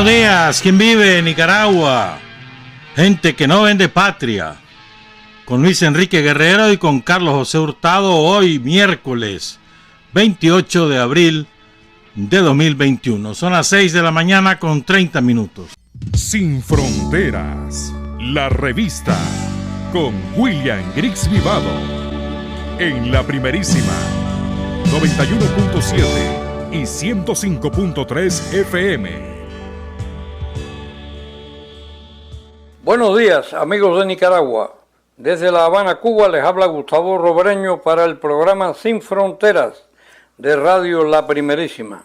Buenos días, ¿quién vive en Nicaragua? Gente que no vende patria. Con Luis Enrique Guerrero y con Carlos José Hurtado, hoy miércoles 28 de abril de 2021. Son las 6 de la mañana con 30 minutos. Sin Fronteras, la revista con William Griggs Vivado en la primerísima 91.7 y 105.3 FM. Buenos días, amigos de Nicaragua. Desde La Habana, Cuba, les habla Gustavo Robreño para el programa Sin Fronteras de Radio La Primerísima.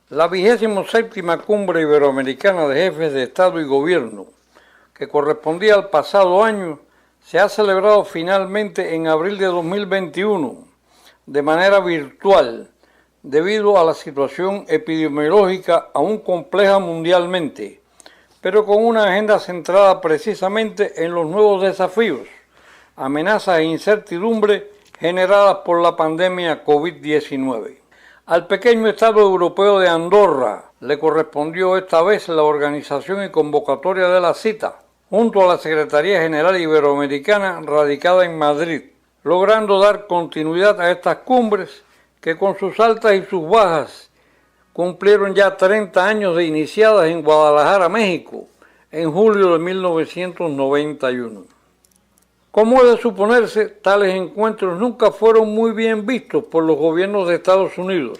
La 27ª Cumbre Iberoamericana de Jefes de Estado y Gobierno, que correspondía al pasado año, se ha celebrado finalmente en abril de 2021, de manera virtual, debido a la situación epidemiológica aún compleja mundialmente, pero con una agenda centrada precisamente en los nuevos desafíos, amenazas e incertidumbre generadas por la pandemia COVID-19. Al pequeño Estado europeo de Andorra le correspondió esta vez la organización y convocatoria de la cita, junto a la Secretaría General Iberoamericana radicada en Madrid, logrando dar continuidad a estas cumbres que con sus altas y sus bajas cumplieron ya 30 años de iniciadas en Guadalajara, México, en julio de 1991. Como es de suponerse, tales encuentros nunca fueron muy bien vistos por los gobiernos de Estados Unidos,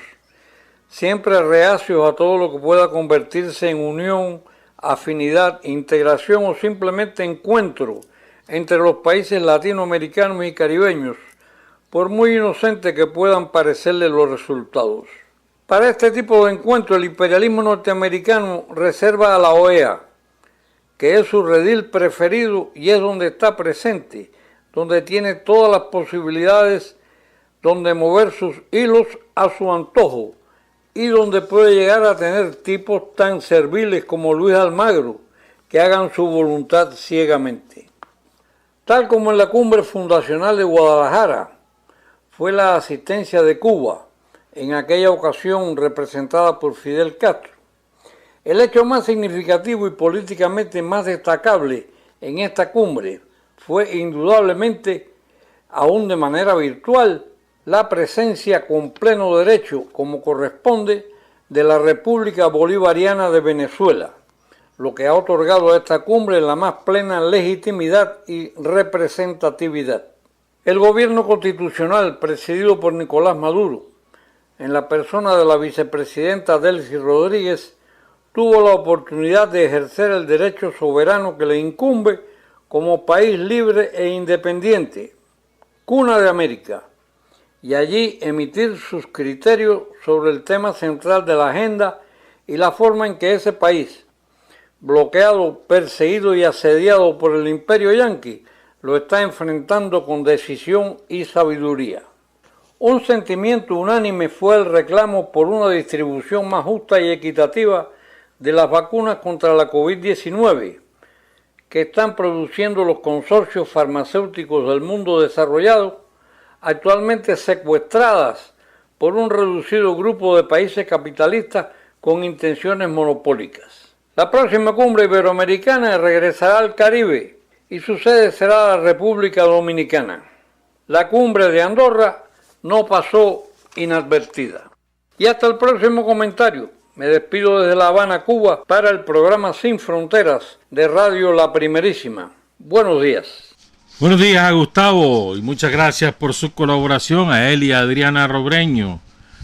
siempre reacios a todo lo que pueda convertirse en unión, afinidad, integración o simplemente encuentro entre los países latinoamericanos y caribeños, por muy inocentes que puedan parecerle los resultados. Para este tipo de encuentro, el imperialismo norteamericano reserva a la OEA, que es su redil preferido y es donde está presente, donde tiene todas las posibilidades, donde mover sus hilos a su antojo y donde puede llegar a tener tipos tan serviles como Luis Almagro, que hagan su voluntad ciegamente. Tal como en la cumbre fundacional de Guadalajara, fue la asistencia de Cuba, en aquella ocasión representada por Fidel Castro. El hecho más significativo y políticamente más destacable en esta cumbre fue indudablemente, aún de manera virtual, la presencia con pleno derecho, como corresponde, de la República Bolivariana de Venezuela, lo que ha otorgado a esta cumbre la más plena legitimidad y representatividad. El gobierno constitucional presidido por Nicolás Maduro, en la persona de la vicepresidenta Delcy Rodríguez, tuvo la oportunidad de ejercer el derecho soberano que le incumbe como país libre e independiente, cuna de América, y allí emitir sus criterios sobre el tema central de la agenda y la forma en que ese país, bloqueado, perseguido y asediado por el imperio yanqui, lo está enfrentando con decisión y sabiduría. Un sentimiento unánime fue el reclamo por una distribución más justa y equitativa de las vacunas contra la COVID-19 que están produciendo los consorcios farmacéuticos del mundo desarrollado, actualmente secuestradas por un reducido grupo de países capitalistas con intenciones monopólicas. La próxima cumbre iberoamericana regresará al Caribe y su sede será la República Dominicana. La cumbre de Andorra no pasó inadvertida. Y hasta el próximo comentario. Me despido desde La Habana, Cuba, para el programa Sin Fronteras de Radio La Primerísima. Buenos días. Buenos días a Gustavo y muchas gracias por su colaboración, a él y a Adriana Robreño.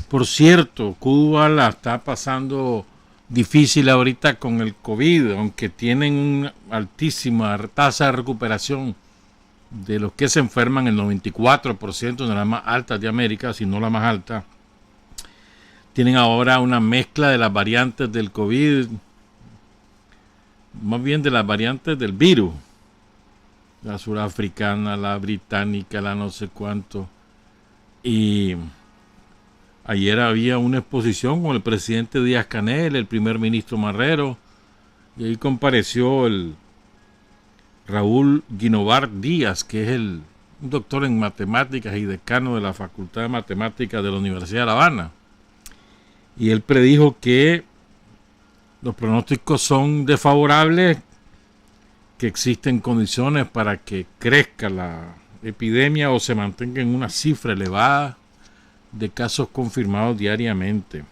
Por cierto, Cuba la está pasando difícil ahorita con el COVID, aunque tienen una altísima tasa de recuperación de los que se enferman, el 94%, de las más altas de América, si no la más alta. Tienen ahora una mezcla de las variantes del COVID, más bien de las variantes del virus, la surafricana, la británica, la no sé cuánto. Y ayer había una exposición con el presidente Díaz-Canel, el primer ministro Marrero, y ahí compareció el Raúl Guinovar Díaz, que es un doctor en matemáticas y decano de la Facultad de Matemáticas de la Universidad de La Habana. Y él predijo que Los pronósticos son desfavorables, que existen condiciones para que crezca la epidemia o se mantenga en una cifra elevada de casos confirmados diariamente.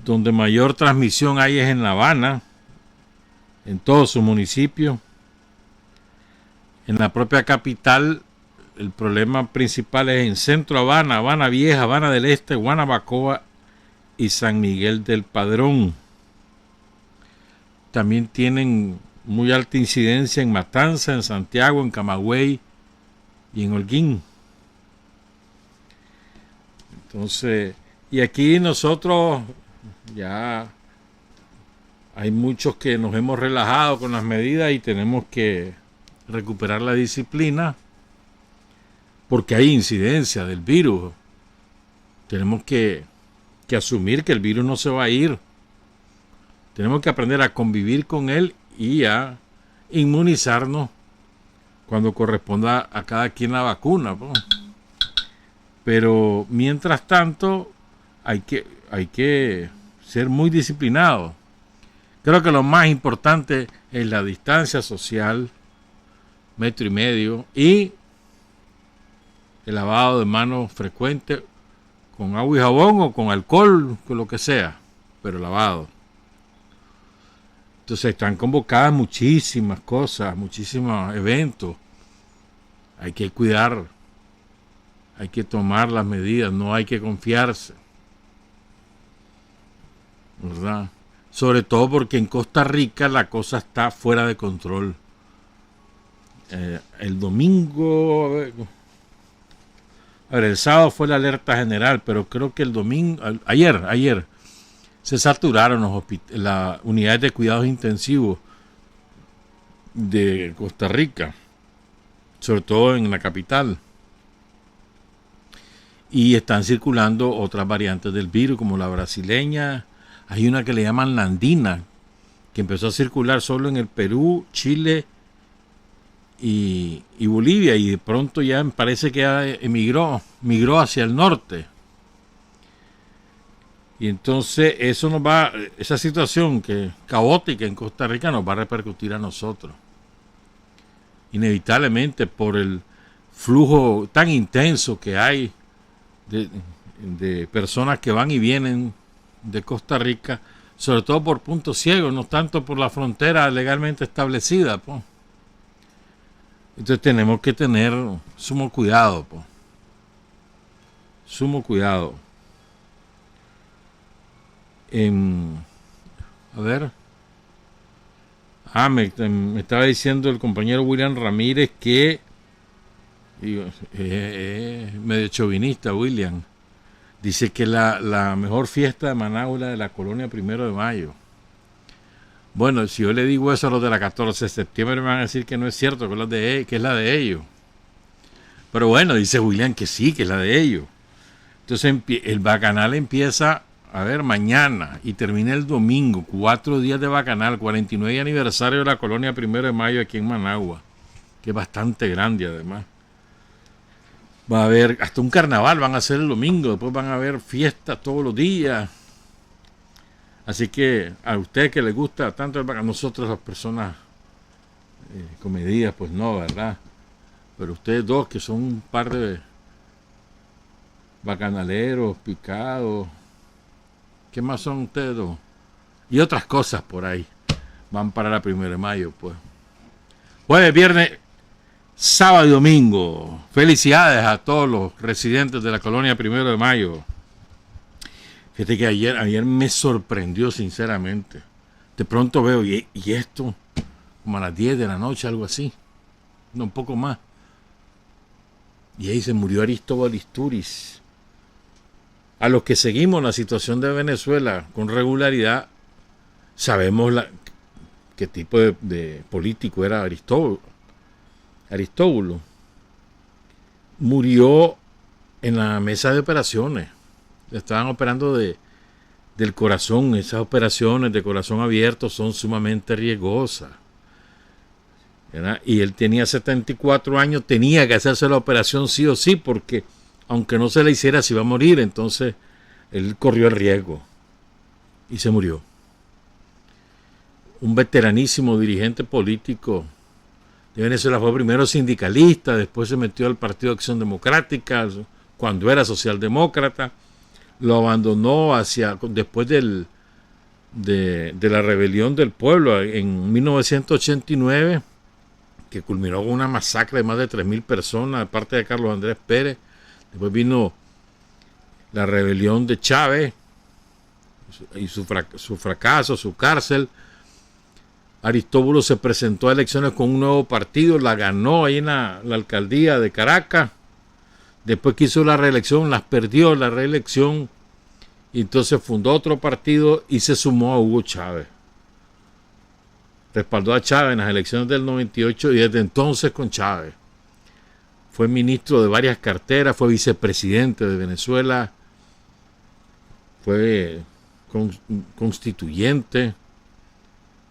Donde mayor transmisión hay es en La Habana, en todos sus municipios. En la propia capital, el problema principal es en Centro Habana, Habana Vieja, Habana del Este, Guanabacoa y San Miguel del Padrón. También tienen muy alta incidencia en Matanza, en Santiago, en Camagüey y en Holguín. Entonces, y aquí nosotros ya hay muchos que nos hemos relajado con las medidas y tenemos que recuperar la disciplina porque hay incidencia del virus. Tenemos que asumir que el virus no se va a ir. Tenemos que aprender a convivir con él y a inmunizarnos cuando corresponda a cada quien la vacuna, pues. Pero mientras tanto hay que ser muy disciplinados. Creo que lo más importante es la distancia social, 1,5 metros, y el lavado de manos frecuente con agua y jabón o con alcohol, con lo que sea, pero lavado. Entonces están convocadas muchísimas cosas, muchísimos eventos. Hay que cuidar, hay que tomar las medidas, no hay que confiarse, ¿verdad? Sobre todo porque en Costa Rica la cosa está fuera de control. El domingo, el sábado fue la alerta general, pero creo que el domingo, ayer se saturaron las unidades de cuidados intensivos de Costa Rica, sobre todo en la capital. Y están circulando otras variantes del virus, como la brasileña. Hay una que le llaman la andina, que empezó a circular solo en el Perú, Chile y Bolivia, y de pronto ya parece que ya migró hacia el norte. Y entonces esa situación que caótica en Costa Rica nos va a repercutir a nosotros. Inevitablemente por el flujo tan intenso que hay de personas que van y vienen de Costa Rica, sobre todo por puntos ciegos, no tanto por la frontera legalmente establecida, pues. Entonces tenemos que tener sumo cuidado, pues. Sumo cuidado. A ver. Me estaba diciendo el compañero William Ramírez que medio chauvinista William. Dice que la mejor fiesta de Managua es la de la colonia 1 de Mayo. Bueno, si yo le digo eso a los de la 14 de septiembre me van a decir que no es cierto, que es la de ellos. Pero bueno, dice William que sí, que es la de ellos. Entonces el bacanal empieza, mañana y termina el domingo. 4 días de bacanal, 49 aniversario de la colonia 1 de Mayo aquí en Managua, que es bastante grande además. Va a haber hasta un carnaval, van a hacer el domingo, después van a haber fiestas todos los días. Así que a usted que le gusta tanto el bacanal, nosotros las personas comedidas, pues no, ¿verdad? Pero ustedes dos que son un par de bacanaleros, picados, ¿qué más son ustedes dos? Y otras cosas por ahí, van para la 1 de Mayo, pues. Jueves, viernes, sábado y domingo. Felicidades a todos los residentes de la colonia 1 de Mayo. Fíjate que ayer me sorprendió sinceramente. De pronto veo, y esto, como a las 10 de la noche, algo así. No, un poco más. Y ahí se murió Aristóbal Istúriz. A los que seguimos la situación de Venezuela con regularidad, sabemos qué tipo de político era Aristóbulo. Murió en la mesa de operaciones. Le estaban operando del corazón. Esas operaciones de corazón abierto son sumamente riesgosas, ¿verdad? Y él tenía 74 años, tenía que hacerse la operación sí o sí, porque aunque no se la hiciera se iba a morir. Entonces él corrió el riesgo y se murió. un veteranísimo dirigente político de Venezuela. Fue primero sindicalista, después se metió al Partido de Acción Democrática cuando era socialdemócrata. Lo abandonó después de la rebelión del pueblo en 1989, que culminó con una masacre de más de 3.000 personas de parte de Carlos Andrés Pérez. Después vino la rebelión de Chávez y su fracaso, su cárcel. Aristóbulo se presentó a elecciones con un nuevo partido, la ganó ahí en la alcaldía de Caracas. Después quiso la reelección, las perdió la reelección, y entonces fundó otro partido y se sumó a Hugo Chávez. Respaldó a Chávez en las elecciones del 98 y desde entonces con Chávez. Fue ministro de varias carteras, fue vicepresidente de Venezuela, fue constituyente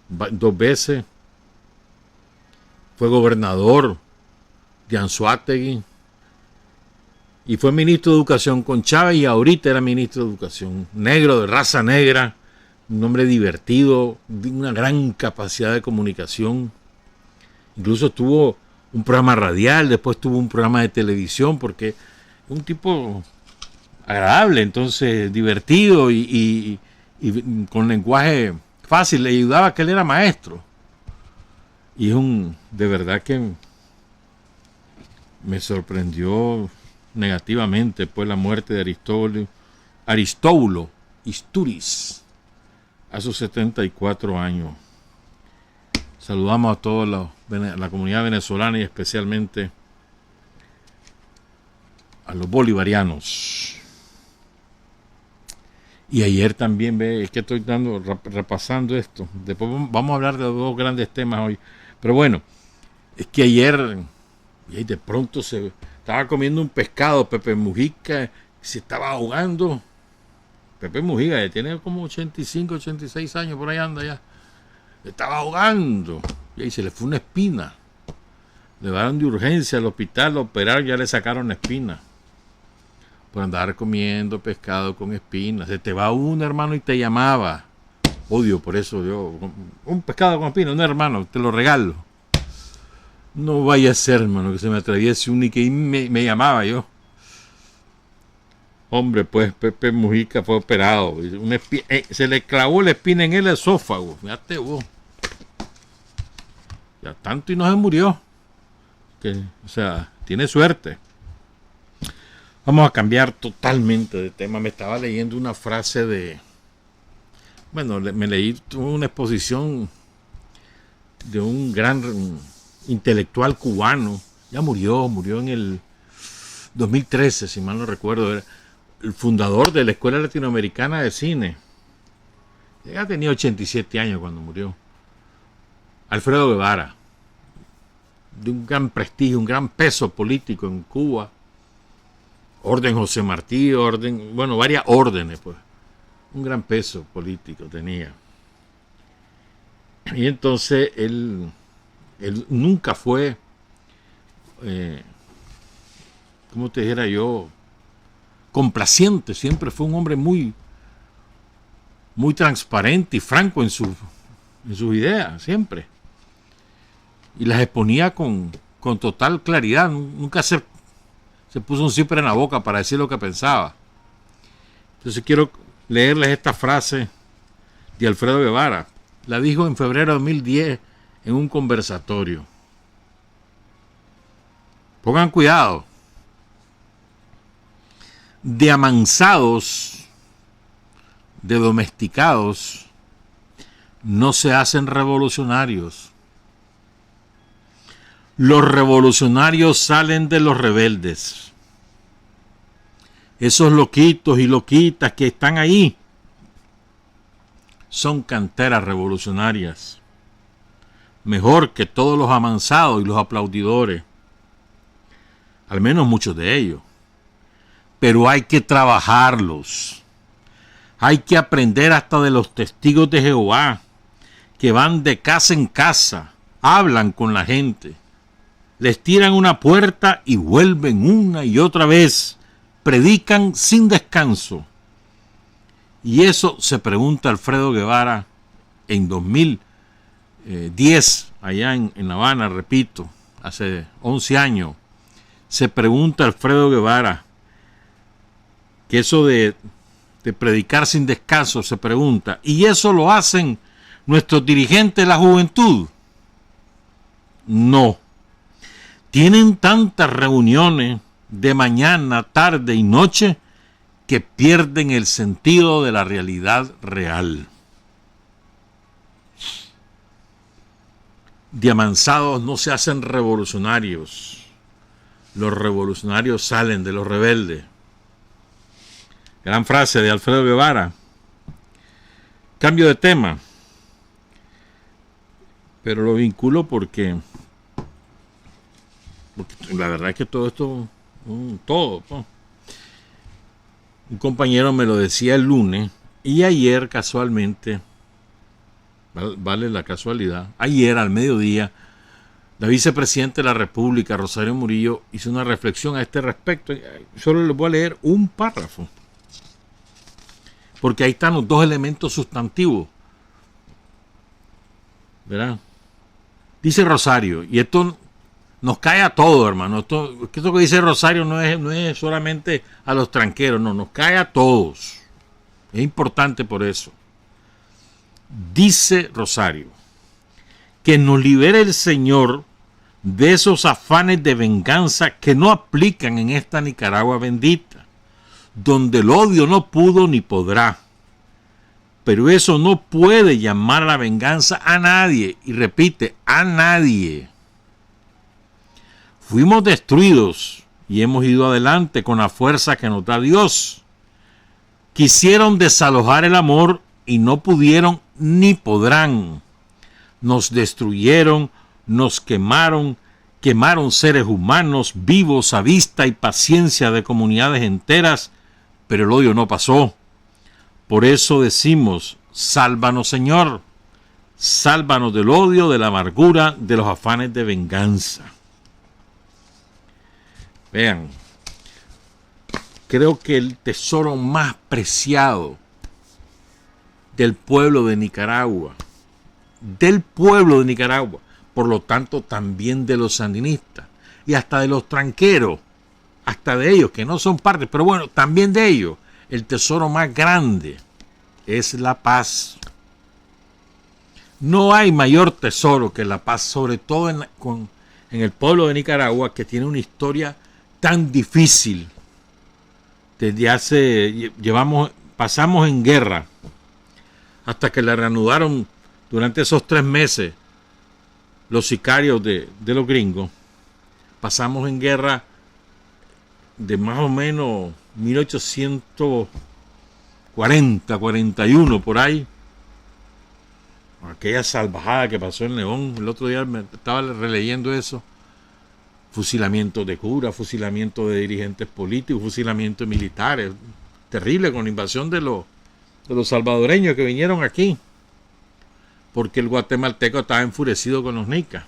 2 veces, fue gobernador de Anzoátegui y fue ministro de Educación con Chávez, y ahorita era ministro de Educación. Negro, de raza negra, un hombre divertido, de una gran capacidad de comunicación. Incluso tuvo un programa radial, después tuvo un programa de televisión, porque un tipo agradable, entonces divertido y con lenguaje fácil. Le ayudaba que él era maestro. Y de verdad que me sorprendió negativamente pues la muerte de Aristóbulo Istúriz a sus 74 años. Saludamos a toda la comunidad venezolana y especialmente a los bolivarianos. Y ayer también, es que estoy repasando esto. Después vamos a hablar de 2 grandes temas hoy. Pero bueno, es que ayer de pronto se estaba comiendo un pescado, Pepe Mujica, se estaba ahogando. Pepe Mujica, ya tiene como 85, 86 años, por ahí anda ya. Se estaba ahogando. Y ahí se le fue una espina. Le llevaron de urgencia al hospital, lo operaron, ya le sacaron la espina. Por andar comiendo pescado con espinas. Se te va un hermano y te llamaba. Odio, por eso yo, un pescado con espinas, un hermano, te lo regalo. No vaya a ser, hermano, que se me atraviese un y que me llamaba yo. Hombre, pues Pepe Mujica fue operado. Se le clavó la espina en el esófago. Fíjate vos. Ya tanto y no se murió. O sea, tiene suerte. Vamos a cambiar totalmente de tema. Me estaba leyendo una frase me leí una exposición de un gran intelectual cubano. Ya murió en el 2013, si mal no recuerdo. Era el fundador de la Escuela Latinoamericana de Cine. Ya tenía 87 años cuando murió. Alfredo Guevara. De un gran prestigio, un gran peso político en Cuba. Orden José Martí, varias órdenes, pues. Un gran peso político tenía. Y entonces él nunca fue, ¿cómo te dijera yo? Complaciente. Siempre fue un hombre muy, muy transparente y franco en sus ideas, siempre. Y las exponía con total claridad. Nunca se puso un cipre en la boca para decir lo que pensaba. Entonces quiero leerles esta frase de Alfredo Guevara. La dijo en febrero de 2010 en un conversatorio. Pongan cuidado. De amansados, de domesticados, no se hacen revolucionarios. Los revolucionarios salen de los rebeldes. Esos loquitos y loquitas que están ahí son canteras revolucionarias. Mejor que todos los amansados y los aplaudidores. Al menos muchos de ellos. Pero hay que trabajarlos. Hay que aprender hasta de los testigos de Jehová, que van de casa en casa, hablan con la gente, les tiran una puerta y vuelven una y otra vez, predican sin descanso. Y eso se pregunta Alfredo Guevara en 2000, 10 allá en La Habana, repito, hace 11 años, se pregunta Alfredo Guevara, que eso de predicar sin descanso, se pregunta, ¿y eso lo hacen nuestros dirigentes de la juventud? No. Tienen tantas reuniones de mañana, tarde y noche que pierden el sentido de la realidad real. De amansados no se hacen revolucionarios. Los revolucionarios salen de los rebeldes. Gran frase de Alfredo Guevara. Cambio de tema. Pero lo vinculo porque la verdad es que todo esto, todo. Un compañero me lo decía el lunes y ayer casualmente, vale la casualidad, ayer al mediodía, la vicepresidenta de la República, Rosario Murillo, hizo una reflexión a este respecto. Solo les voy a leer un párrafo, porque ahí están los dos elementos sustantivos, ¿verdad? Dice Rosario, y esto nos cae a todos, hermano. Esto que dice Rosario no es solamente a los tranqueros, no, nos cae a todos. Es importante por eso. Dice Rosario, que nos libere el Señor de esos afanes de venganza que no aplican en esta Nicaragua bendita, donde el odio no pudo ni podrá. Pero eso no puede llamar a la venganza a nadie, y repite, a nadie. Fuimos destruidos y hemos ido adelante con la fuerza que nos da Dios. Quisieron desalojar el amor y no pudieron ni podrán. Nos destruyeron, nos quemaron seres humanos vivos a vista y paciencia de comunidades enteras, pero el odio no pasó. Por eso decimos, sálvanos Señor, sálvanos del odio, de la amargura, de los afanes de venganza. Vean, creo que el tesoro más preciado del pueblo de Nicaragua, por lo tanto también de los sandinistas y hasta de los tranqueros, hasta de ellos que no son parte, pero bueno, también de ellos, el tesoro más grande es la paz. No hay mayor tesoro que la paz, sobre todo en el pueblo de Nicaragua, que tiene una historia tan difícil. Pasamos en guerra hasta que la reanudaron durante esos 3 meses los sicarios de los gringos. Pasamos en guerra de más o menos 1840, 41 por ahí. Aquella salvajada que pasó en León, el otro día me estaba releyendo eso. Fusilamiento de curas, fusilamiento de dirigentes políticos, fusilamiento de militares. Terrible, con la invasión de los salvadoreños que vinieron aquí. Porque el guatemalteco estaba enfurecido con los nicas.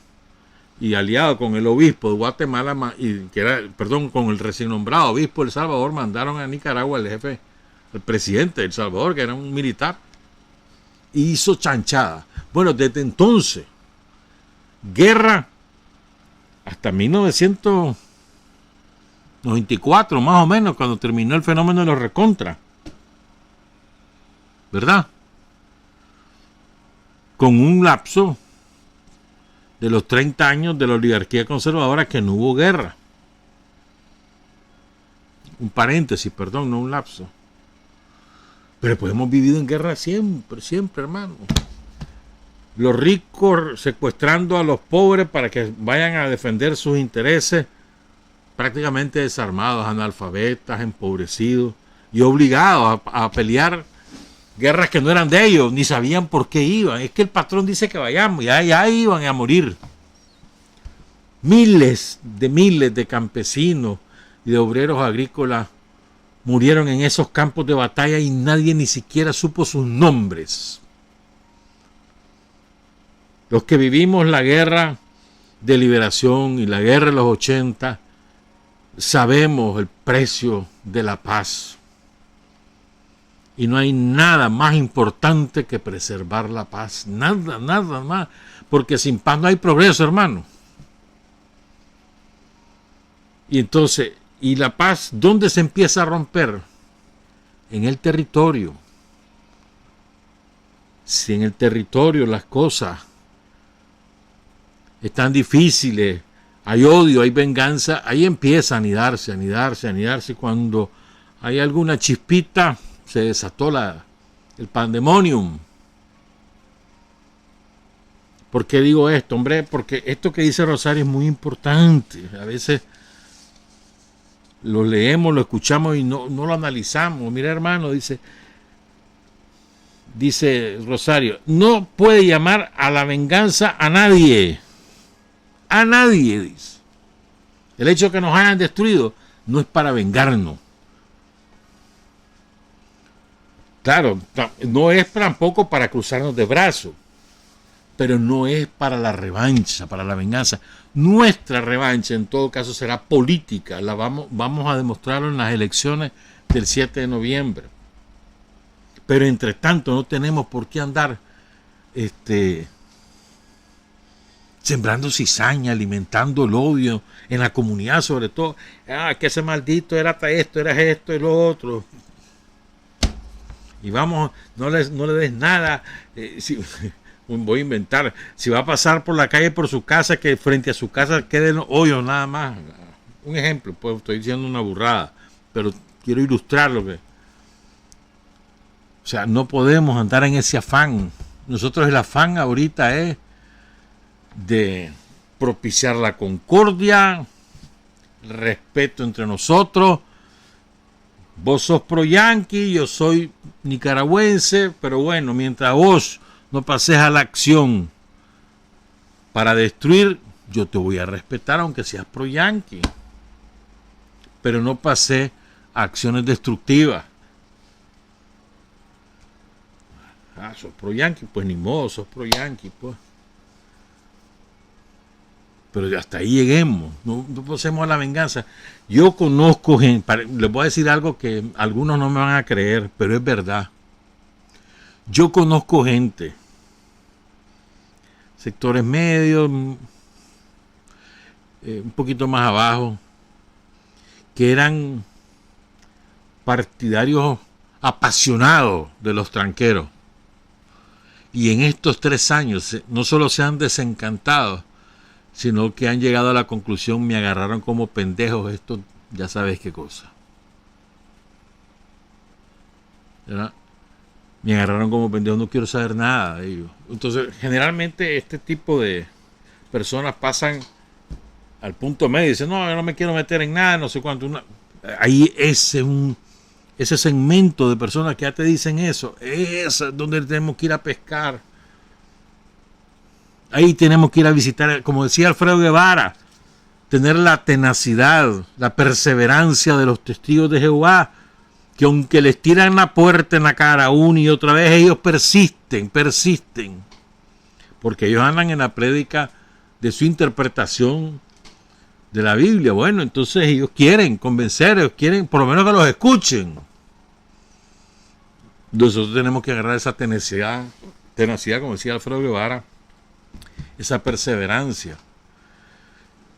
Y aliado con el obispo de Guatemala, con el recién nombrado obispo de El Salvador, mandaron a Nicaragua al jefe, el presidente de El Salvador, que era un militar. Y hizo chanchada. Bueno, desde entonces, guerra hasta 1994, más o menos, cuando terminó el fenómeno de los recontras. ¿Verdad? Con un lapso de los 30 años de la oligarquía conservadora que no hubo guerra. Un paréntesis, perdón, no un lapso. Pero pues hemos vivido en guerra siempre, hermano. Los ricos secuestrando a los pobres para que vayan a defender sus intereses, prácticamente desarmados, analfabetas, empobrecidos y obligados a pelear guerras que no eran de ellos, ni sabían por qué iban. Es que el patrón dice que vayamos, y ya iban a morir. Miles de campesinos y de obreros agrícolas murieron en esos campos de batalla y nadie ni siquiera supo sus nombres. Los que vivimos la guerra de liberación y la guerra de los 80, sabemos el precio de la paz. Y no hay nada más importante que preservar la paz. Nada, nada más. Porque sin paz no hay progreso, hermano. Y entonces, ¿y la paz dónde se empieza a romper? En el territorio. Si en el territorio las cosas están difíciles, hay odio, hay venganza, ahí empieza a anidarse, anidarse, anidarse. Cuando hay alguna chispita, se desató el pandemonium. ¿Por qué digo esto, hombre? Porque esto que dice Rosario es muy importante. A veces lo leemos, lo escuchamos y no lo analizamos. Mira, hermano, dice Rosario, no puede llamar a la venganza a nadie. A nadie, dice. El hecho de que nos hayan destruido no es para vengarnos. Claro, no es tampoco para cruzarnos de brazos, pero no es para la revancha, para la venganza. Nuestra revancha en todo caso será política, vamos a demostrarlo en las elecciones del 7 de noviembre. Pero entre tanto no tenemos por qué andar sembrando cizaña, alimentando el odio en la comunidad, sobre todo. Que ese maldito era esto y lo otro. Y vamos, no le des nada. Voy a inventar. Si va a pasar por la calle por su casa, que frente a su casa queden hoyos nada más. Un ejemplo, pues estoy diciendo una burrada, pero quiero ilustrar lo que. O sea, no podemos andar en ese afán. Nosotros el afán ahorita es de propiciar la concordia, respeto entre nosotros. Vos sos pro yanqui, yo soy nicaragüense, pero bueno, mientras vos no pases a la acción para destruir, yo te voy a respetar aunque seas pro yanqui, pero no pasé a acciones destructivas. Sos pro yanqui, pues ni modo, sos pro yanqui, pues. Pero hasta ahí lleguemos, no pasemos a la venganza. Yo conozco gente, les voy a decir algo que algunos no me van a creer, pero es verdad. Yo conozco gente, sectores medios, un poquito más abajo, que eran partidarios apasionados de los tranqueros. Y en estos 3 años no solo se han desencantado, sino que han llegado a la conclusión, me agarraron como pendejos, esto ya sabes qué cosa. ¿Verdad? Me agarraron como pendejos, no quiero saber nada de ellos. Entonces, generalmente este tipo de personas pasan al punto medio y dicen, no, yo no me quiero meter en nada, no sé cuánto. Ahí ese segmento de personas que ya te dicen eso, es donde tenemos que ir a pescar. Ahí tenemos que ir a visitar, como decía Alfredo Guevara, tener la tenacidad, la perseverancia de los testigos de Jehová, que aunque les tiran la puerta en la cara una y otra vez, ellos persisten, porque ellos andan en la prédica de su interpretación de la Biblia. Bueno, entonces ellos quieren convencer, ellos quieren por lo menos que los escuchen. Nosotros tenemos que agarrar esa tenacidad, como decía Alfredo Guevara, esa perseverancia,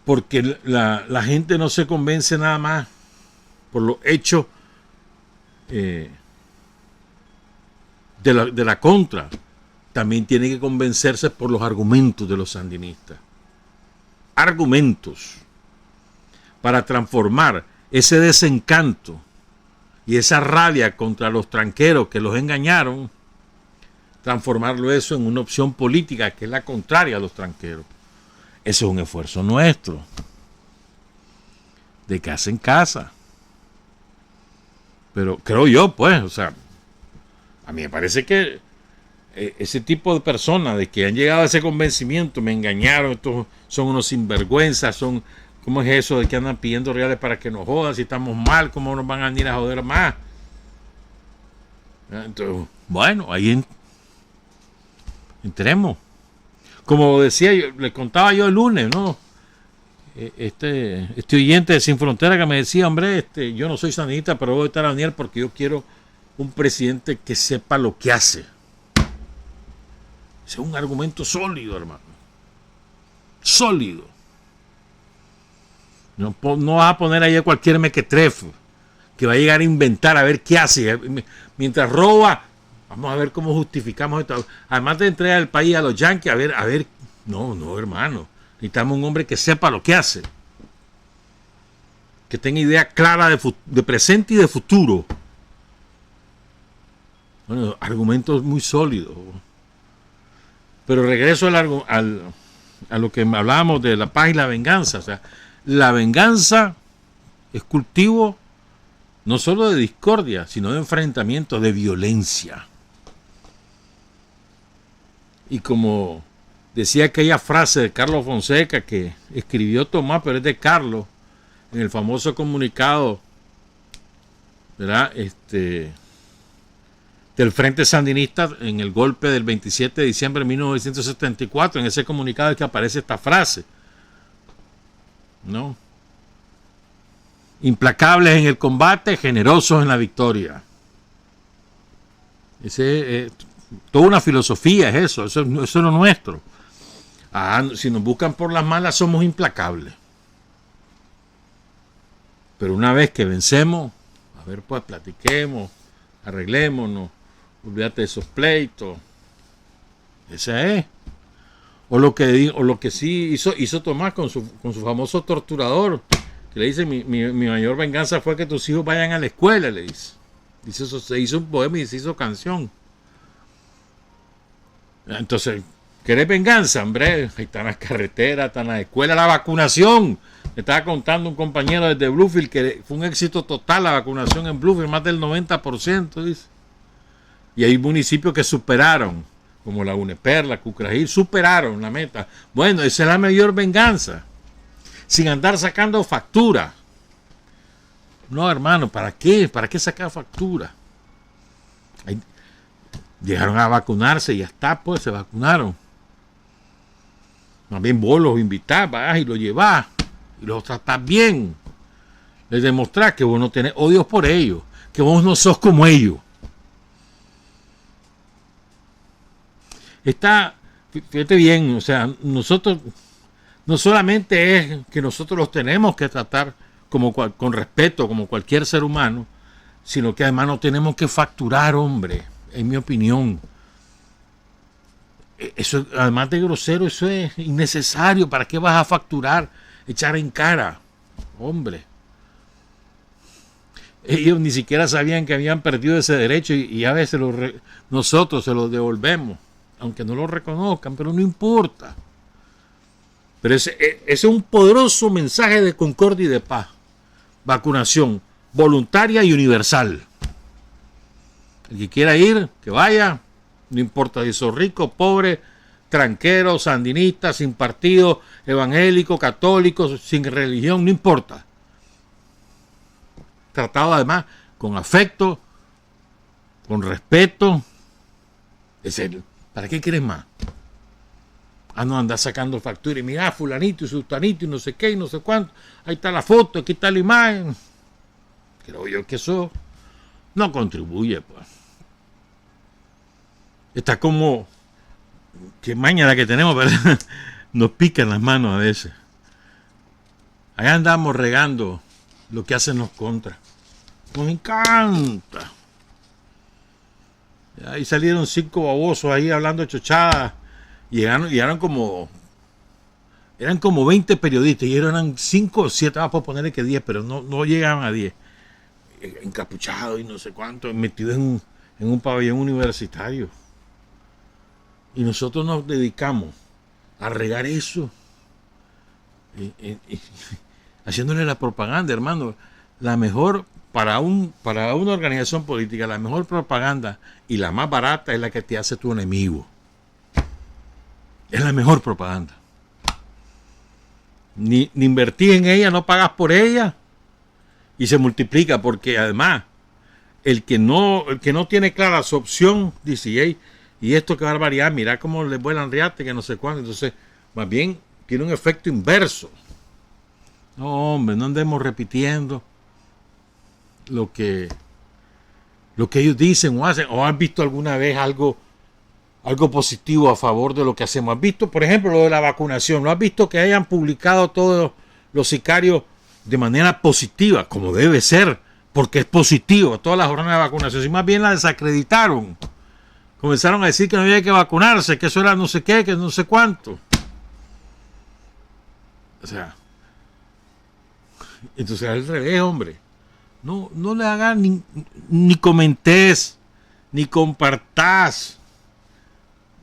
porque la gente no se convence nada más por los hechos de la contra, también tiene que convencerse por los argumentos de los sandinistas, argumentos para transformar ese desencanto y esa rabia contra los tranqueros que los engañaron, transformarlo eso en una opción política que es la contraria a los tranqueros. Ese es un esfuerzo nuestro, de casa en casa. Pero creo yo, pues, o sea, a mí me parece que ese tipo de personas de que han llegado a ese convencimiento, me engañaron, estos son unos sinvergüenzas, ¿cómo es eso de que andan pidiendo reales para que nos jodan? Si estamos mal, ¿cómo nos van a venir a joder más? Entonces, bueno, ahí entremos. Como decía yo, le contaba yo el lunes, ¿no? Este oyente de Sin Frontera que me decía, hombre, yo no soy sanita, pero voy a estar a venir porque yo quiero un presidente que sepa lo que hace. Ese es un argumento sólido, hermano. Sólido. No vas a poner ahí a cualquier mequetrefe que va a llegar a inventar a ver qué hace. Mientras roba, vamos a ver cómo justificamos esto. Además de entregar el país a los yanquis, a ver. No, hermano. Necesitamos un hombre que sepa lo que hace. Que tenga idea clara de presente y de futuro. Bueno, argumentos muy sólidos. Pero regreso a lo que hablábamos de la paz y la venganza. O sea, la venganza es cultivo no solo de discordia, sino de enfrentamiento, de violencia. Y como decía aquella frase de Carlos Fonseca que escribió Tomás, pero es de Carlos, en el famoso comunicado, ¿verdad? Del Frente Sandinista en el golpe del 27 de diciembre de 1974, en ese comunicado es que aparece esta frase, ¿no? Implacables en el combate, generosos en la victoria. Toda una filosofía es eso es lo nuestro. Si nos buscan por las malas, somos implacables. Pero una vez que vencemos, a ver, pues platiquemos, arreglémonos, olvídate de esos pleitos. Esa es. O lo que sí hizo Tomás con su famoso torturador, que le dice, mi mayor venganza fue que tus hijos vayan a la escuela, le dice. Dice eso, se hizo un poema y se hizo canción. Entonces, ¿querés venganza, hombre? Ahí están las carreteras, están las escuelas, la vacunación. Me estaba contando un compañero desde Bluefield que fue un éxito total la vacunación en Bluefield, más del 90%, dice. Y hay municipios que superaron, como la UNEPER, la Cucragil, superaron la meta. Bueno, esa es la mayor venganza. Sin andar sacando factura. No, hermano, ¿para qué? ¿Para qué sacar factura? Llegaron a vacunarse y ya está, pues se vacunaron. Más bien vos los invitás, vas y los llevás y los tratás bien. Les demostrás que vos no tenés odios por ellos, que vos no sos como ellos. Fíjate bien, o sea, nosotros no solamente es que nosotros los tenemos que tratar con respeto, como cualquier ser humano, sino que además no tenemos que facturar, hombre, en mi opinión. Eso, además de grosero, eso es innecesario. ¿Para qué vas a facturar? Echar en cara, hombre. Ellos ni siquiera sabían que habían perdido ese derecho y a veces nosotros se los devolvemos, aunque no lo reconozcan, pero no importa. Pero ese es un poderoso mensaje de concordia y de paz. Vacunación voluntaria y universal. El que quiera ir, que vaya, no importa si sos rico, pobre, tranquero, sandinista, sin partido, evangélico, católico, sin religión, no importa. Tratado además con afecto, con respeto. ¿Para qué quieres más? No andar sacando factura y mira, fulanito y sultanito y no sé qué y no sé cuánto. Ahí está la foto, aquí está la imagen. Creo yo que eso no contribuye, pues. Está como que mañana que tenemos, ¿verdad? Nos pican las manos a veces. Allá andamos regando lo que hacen los contras. Nos encanta. Ahí salieron 5 babosos ahí hablando chochadas. Llegaron como... Eran como 20 periodistas y eran 5 o 7, vamos a ponerle que 10, pero no llegaban a 10. Encapuchados y no sé cuánto, metidos en un pabellón universitario. Y nosotros nos dedicamos a regar eso. Haciéndole la propaganda, hermano. La mejor, para una organización política, la mejor propaganda y la más barata es la que te hace tu enemigo. Es la mejor propaganda. Ni invertís en ella, no pagas por ella y se multiplica, porque además el que no tiene clara su opción dice, hey, y esto que barbaridad, mira cómo le vuelan riate, que no sé cuándo. Entonces, más bien tiene un efecto inverso. No, hombre, no andemos repitiendo lo que lo que ellos dicen o hacen, o has visto alguna vez algo positivo a favor de lo que hacemos. ¿Has visto, por ejemplo, lo de la vacunación? ¿No has visto que hayan publicado todos los sicarios de manera positiva, como debe ser, porque es positivo todas las jornadas de vacunación? Si más bien la desacreditaron, comenzaron a decir que no había que vacunarse, que eso era no sé qué, que no sé cuánto. O sea, entonces al revés, hombre. No le hagan ni comentes, ni compartás,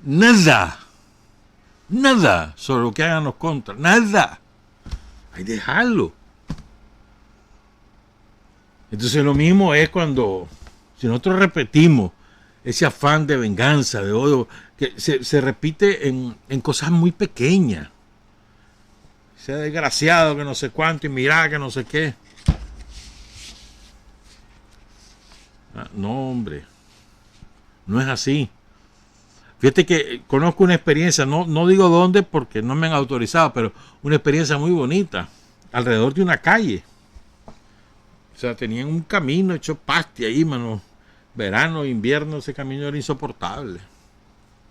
nada sobre lo que hagan los contras, nada. Hay que dejarlo. Entonces lo mismo es cuando, si nosotros repetimos ese afán de venganza, de odio, que se repite en cosas muy pequeñas. Sea desgraciado que no sé cuánto y mira que no sé qué. No, hombre, no es así. Fíjate que conozco una experiencia, no digo dónde porque no me han autorizado, pero una experiencia muy bonita, alrededor de una calle. O sea, tenían un camino hecho paste ahí, mano. Verano, invierno, ese camino era insoportable.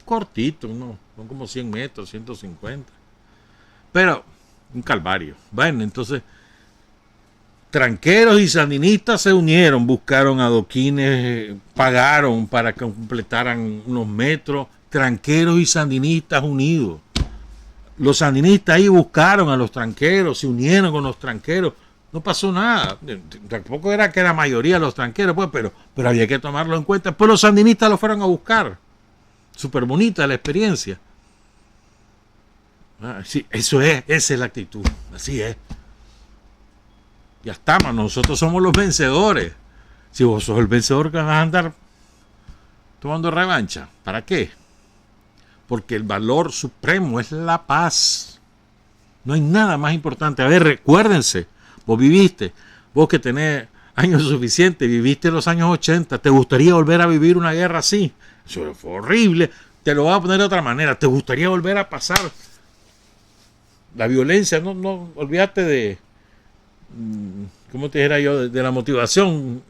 Cortito, no, son como 100 metros, 150. Pero, un calvario. Bueno, entonces, tranqueros y sandinistas se unieron, buscaron adoquines, pagaron para que completaran unos metros. Tranqueros y sandinistas unidos. Los sandinistas ahí buscaron a los tranqueros, se unieron con los tranqueros. No pasó nada. Tampoco era que era mayoría los tranqueros, pues, pero había que tomarlo en cuenta. Pues los sandinistas lo fueron a buscar. Súper bonita la experiencia. Sí, esa es la actitud. Así es. Ya está, man, nosotros somos los vencedores. Si vos sos el vencedor, que vas a andar tomando revancha. ¿Para qué? Porque el valor supremo es la paz. No hay nada más importante. A ver, recuérdense, vos viviste, vos que tenés años suficientes, viviste los años 80, ¿te gustaría volver a vivir una guerra así? Eso fue horrible. Te lo voy a poner de otra manera. ¿Te gustaría volver a pasar la violencia? No, olvídate de, ¿cómo te dijera yo? De la motivación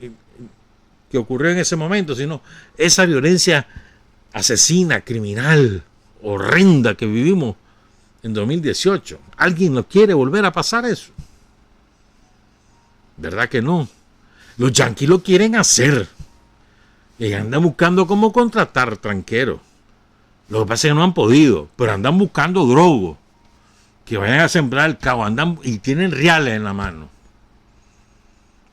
que ocurrió en ese momento, sino esa violencia asesina, criminal, horrenda que vivimos en 2018. ¿Alguien no quiere volver a pasar eso? ¿Verdad que no? Los yanquis lo quieren hacer. Y andan buscando cómo contratar tranqueros. Lo que pasa es que no han podido, pero andan buscando drogos que vayan a sembrar el caos, andan y tienen reales en la mano.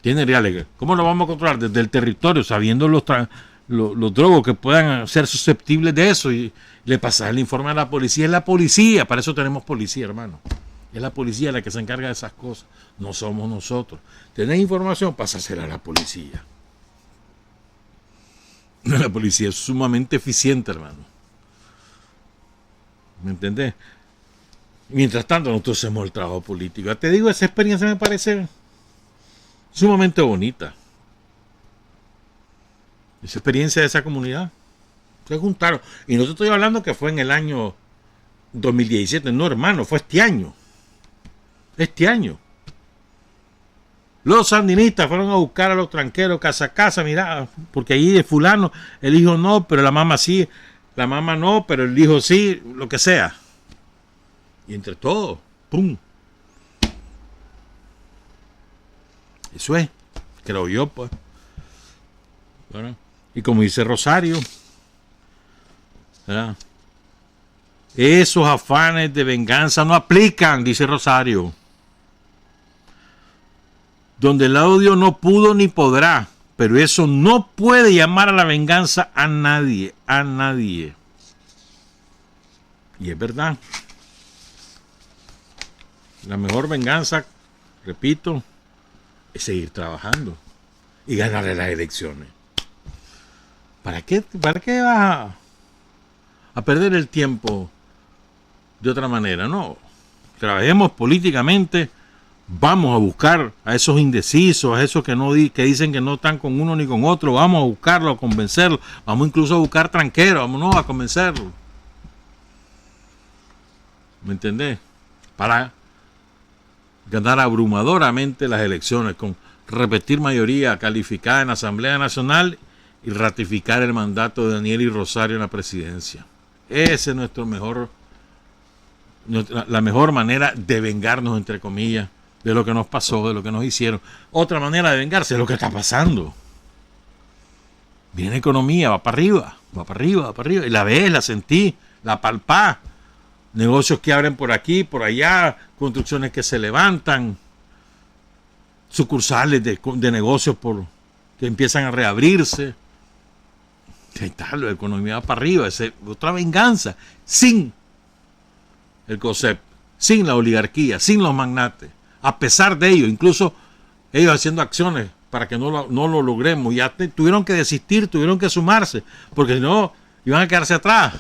Tienen reales. ¿Cómo lo vamos a controlar? Desde el territorio, sabiendo los drogos que puedan ser susceptibles de eso, y le pasar el informe a la policía. Es la policía, para eso tenemos policía, hermano. Es la policía la que se encarga de esas cosas. No somos nosotros. ¿Tenés información? Pásasela a la policía. La policía es sumamente eficiente, hermano. ¿Me entendés? Mientras tanto, nosotros hacemos el trabajo político. Te digo, esa experiencia me parece sumamente bonita. Esa experiencia de esa comunidad. Se juntaron. Y no te estoy hablando que fue en el año 2017. No, hermano, fue este año. Este año. Los sandinistas fueron a buscar a los tranqueros casa a casa, mira, porque ahí de fulano, el hijo no, pero la mamá sí, la mamá no, pero el hijo sí, lo que sea. Y entre todos, ¡pum! Eso es, creo yo, pues. Bueno, y como dice Rosario, ¿verdad? Esos afanes de venganza no aplican, dice Rosario. Donde el odio no pudo ni podrá, pero eso no puede llamar a la venganza a nadie, a nadie. Y es verdad. La mejor venganza, repito, es seguir trabajando y ganarle las elecciones. ¿Para qué vas a perder el tiempo de otra manera? No, trabajemos políticamente. Vamos a buscar a esos indecisos, a esos que dicen que no están con uno ni con otro. Vamos a buscarlos, a convencerlos. Vamos incluso a buscar tranqueros, vámonos a convencerlos. ¿Me entendés? Para ganar abrumadoramente las elecciones con repetir mayoría calificada en la Asamblea Nacional y ratificar el mandato de Daniel y Rosario en la presidencia. Ese es la mejor manera de vengarnos, entre comillas, de lo que nos pasó, de lo que nos hicieron. Otra manera de vengarse es lo que está pasando. Viene economía, va para arriba, va para arriba, va para arriba. Y la ves, la sentí, la palpás. Negocios que abren por aquí, por allá, construcciones que se levantan, sucursales de negocios que empiezan a reabrirse. ¿Qué tal? La economía va para arriba. Es otra venganza. Sin el COSEP, sin la oligarquía, sin los magnates. A pesar de ello, incluso ellos haciendo acciones para que no lo logremos. Ya tuvieron que desistir, tuvieron que sumarse, porque si no, iban a quedarse atrás.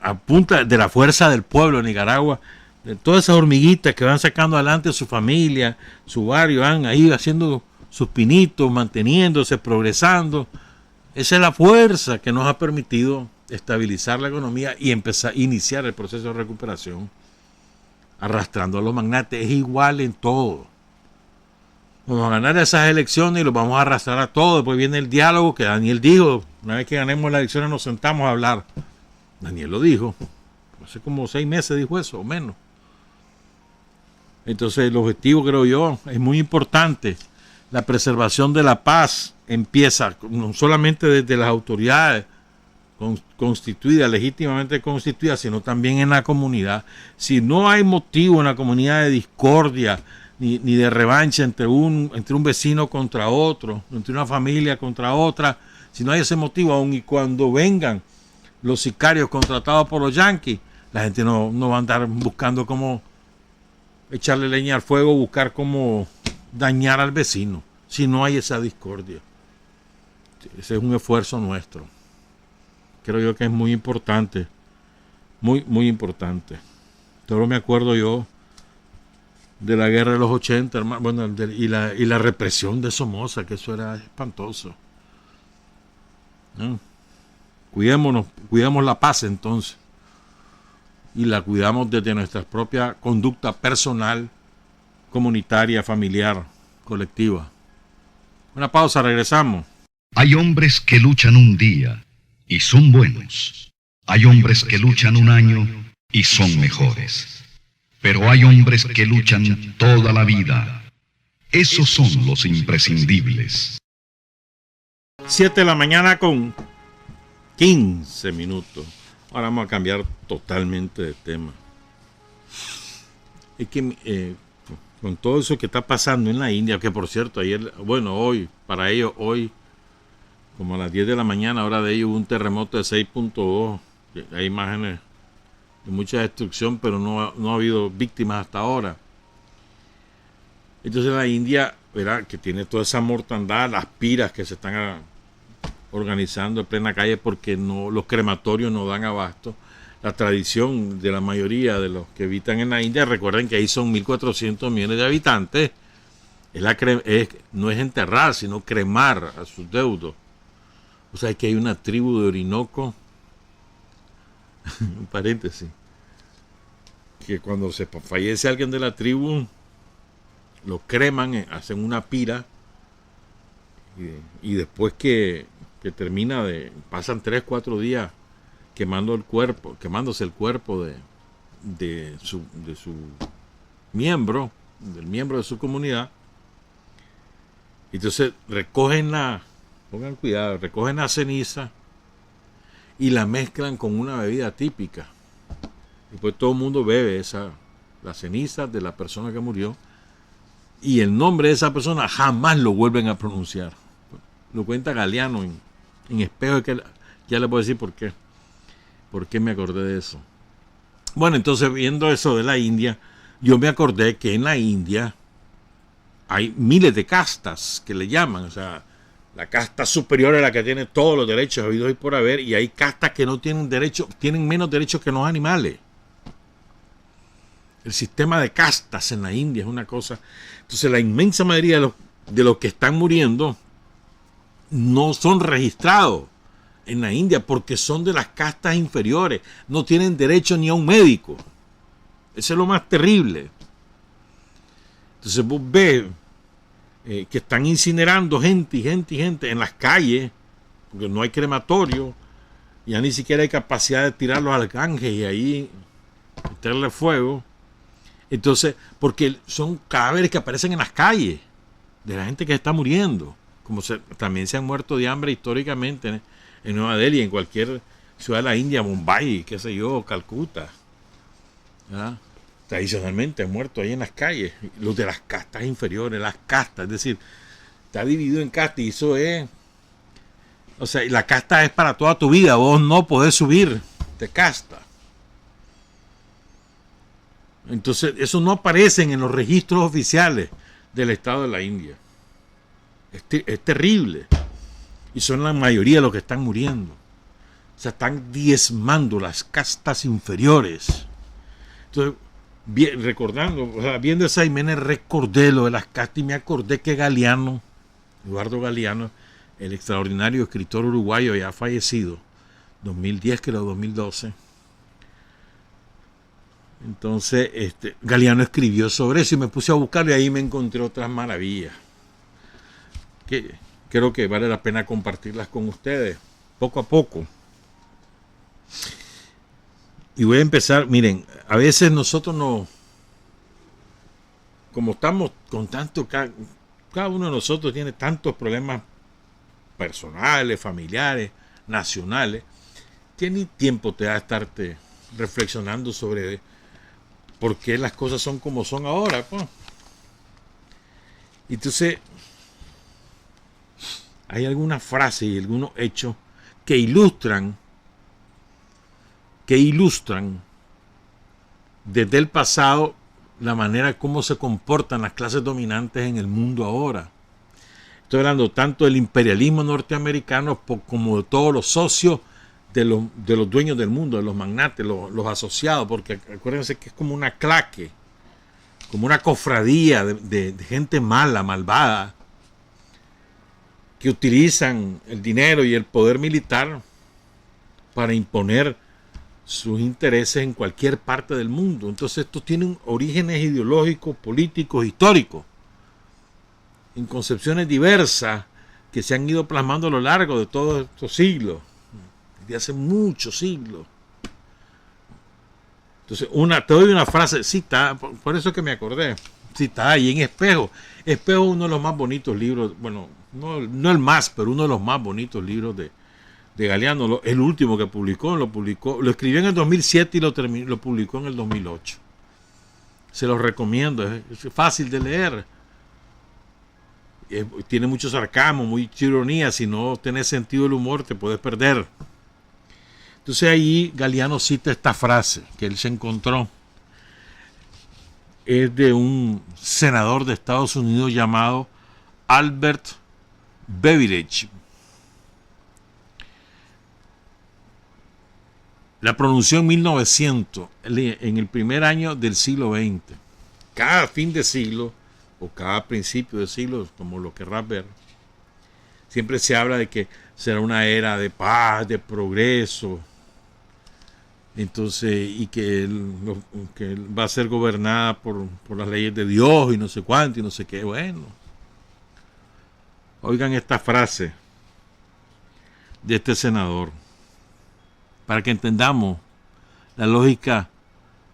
A punta de la fuerza del pueblo de Nicaragua, de todas esas hormiguitas que van sacando adelante su familia, su barrio, van ahí haciendo sus pinitos, manteniéndose, progresando. Esa es la fuerza que nos ha permitido estabilizar la economía y iniciar el proceso de recuperación. Arrastrando a los magnates es igual en todo. Vamos a ganar esas elecciones y los vamos a arrastrar a todos. Después viene el diálogo que Daniel dijo. Una vez que ganemos las elecciones nos sentamos a hablar. Daniel lo dijo. Hace como 6 meses dijo eso o menos. Entonces el objetivo, creo yo, es muy importante. La preservación de la paz empieza no solamente desde las autoridades constituidas, legítimamente constituidas, sino también en la comunidad. Si no hay motivo en la comunidad de discordia ni de revancha entre un vecino contra otro, entre una familia contra otra, si no hay ese motivo, aun y cuando vengan los sicarios contratados por los yanquis, la gente no va a andar buscando cómo echarle leña al fuego, buscar cómo dañar al vecino, si no hay esa discordia. Ese es un esfuerzo nuestro. Creo yo que es muy importante, muy importante. Solo me acuerdo yo de la guerra de los 80, hermano, bueno, y la represión de Somoza, que eso era espantoso. ¿No? Cuidemos la paz entonces, y la cuidamos desde nuestra propia conducta personal, comunitaria, familiar, colectiva. Una pausa, regresamos. Hay hombres que luchan un día y son buenos. Hay hombres que luchan un año y son mejores. Pero hay hombres que luchan toda la vida. Esos son los imprescindibles. 7 de la mañana con 15 minutos. Ahora vamos a cambiar totalmente de tema. Es que con todo eso que está pasando en la India, que por cierto, hoy, como a las 10 de la mañana, hora de ellos, hubo un terremoto de 6.2. Hay imágenes de mucha destrucción, pero no ha habido víctimas hasta ahora. Entonces la India, ¿verdad?, que tiene toda esa mortandad, las piras que se están organizando en plena calle porque los crematorios no dan abasto. La tradición de la mayoría de los que habitan en la India, recuerden que ahí son 1.400 millones de habitantes, no es enterrar, sino cremar a sus deudos. O sea, que hay una tribu de Orinoco, un paréntesis, que cuando se fallece alguien de la tribu, lo creman, hacen una pira, y después que termina pasan 3-4 días quemándose el cuerpo de su miembro, del miembro de su comunidad. Entonces recogen la ceniza y la mezclan con una bebida típica. Después todo el mundo bebe la ceniza de la persona que murió, y el nombre de esa persona jamás lo vuelven a pronunciar. Lo cuenta Galeano en Espejo, que ya le puedo decir por qué. ¿Por qué me acordé de eso? Bueno, entonces viendo eso de la India, yo me acordé que en la India hay miles de castas que le llaman. O sea, la casta superior es la que tiene todos los derechos habidos y por haber, y hay castas que no tienen derechos, tienen menos derechos que los animales. El sistema de castas en la India es una cosa. Entonces la inmensa mayoría de los que están muriendo no son registrados en la India porque son de las castas inferiores, no tienen derecho ni a un médico. Eso es lo más terrible. Entonces vos ves que están incinerando gente en las calles, porque no hay crematorio, ya ni siquiera hay capacidad de tirarlos al Ganges y ahí meterle fuego. Entonces, porque son cadáveres que aparecen en las calles de la gente que está muriendo, como también se han muerto de hambre históricamente en Nueva Delhi, en cualquier ciudad de la India, Mumbai, qué sé yo, Calcuta, ¿verdad? Tradicionalmente han muerto ahí en las calles, los de las castas inferiores, las castas, es decir, está dividido en castas y eso es, o sea, la casta es para toda tu vida, vos no podés subir de casta. Entonces, eso no aparece en los registros oficiales del Estado de la India. Es terrible. Y son la mayoría de los que están muriendo. O sea, están diezmando las castas inferiores. Entonces, recordando, o sea, viendo esa imagen, recordé lo de las castas y me acordé que Galeano, Eduardo Galeano, el extraordinario escritor uruguayo ya fallecido, 2010 creo, 2012. Entonces, Galeano escribió sobre eso y me puse a buscarlo y ahí me encontré otras maravillas que creo que vale la pena compartirlas con ustedes poco a poco. Y voy a empezar, miren, a veces nosotros no, como estamos con tanto, cada uno de nosotros tiene tantos problemas personales, familiares, nacionales, que ni tiempo te da a estarte reflexionando sobre por qué las cosas son como son ahora, pues. Entonces, hay algunas frases y algunos hechos que ilustran desde el pasado la manera como se comportan las clases dominantes en el mundo ahora. Estoy hablando tanto del imperialismo norteamericano como de todos los socios de los dueños del mundo, de los magnates, los asociados, porque acuérdense que es como una claque, como una cofradía de gente mala, malvada, que utilizan el dinero y el poder militar para imponer sus intereses en cualquier parte del mundo. Entonces estos tienen orígenes ideológicos, políticos, históricos, en concepciones diversas que se han ido plasmando a lo largo de todos estos siglos, de hace muchos siglos. Entonces, te doy una frase, sí está, por eso que me acordé, sí está ahí en Espejo. Espejo es uno de los más bonitos libros, bueno, no el más, pero uno de los más bonitos libros de Galeano, el último que lo escribió en el 2007 y lo publicó en el 2008. Se los recomiendo, es fácil de leer. Tiene mucho sarcasmo, mucha ironía. Si no tenés sentido del humor, te puedes perder. Entonces ahí Galeano cita esta frase que él se encontró. Es de un senador de Estados Unidos llamado Albert Beveridge. La pronunció en 1900, en el primer año del siglo XX. Cada fin de siglo, o cada principio de siglo, como lo querrás ver, siempre se habla de que será una era de paz, de progreso, entonces, y que va a ser gobernada por las leyes de Dios y no sé cuánto y no sé qué. Bueno, oigan esta frase de este senador para que entendamos la lógica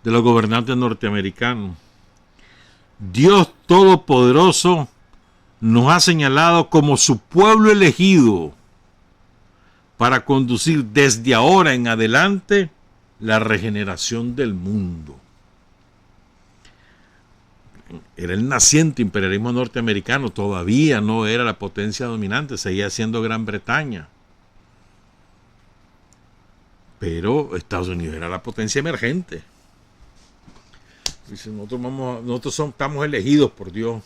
de los gobernantes norteamericanos. Dios Todopoderoso nos ha señalado como su pueblo elegido para conducir desde ahora en adelante la regeneración del mundo. Era el naciente imperialismo norteamericano, todavía no era la potencia dominante, seguía siendo Gran Bretaña. Pero Estados Unidos era la potencia emergente. Dice, nosotros estamos elegidos por Dios.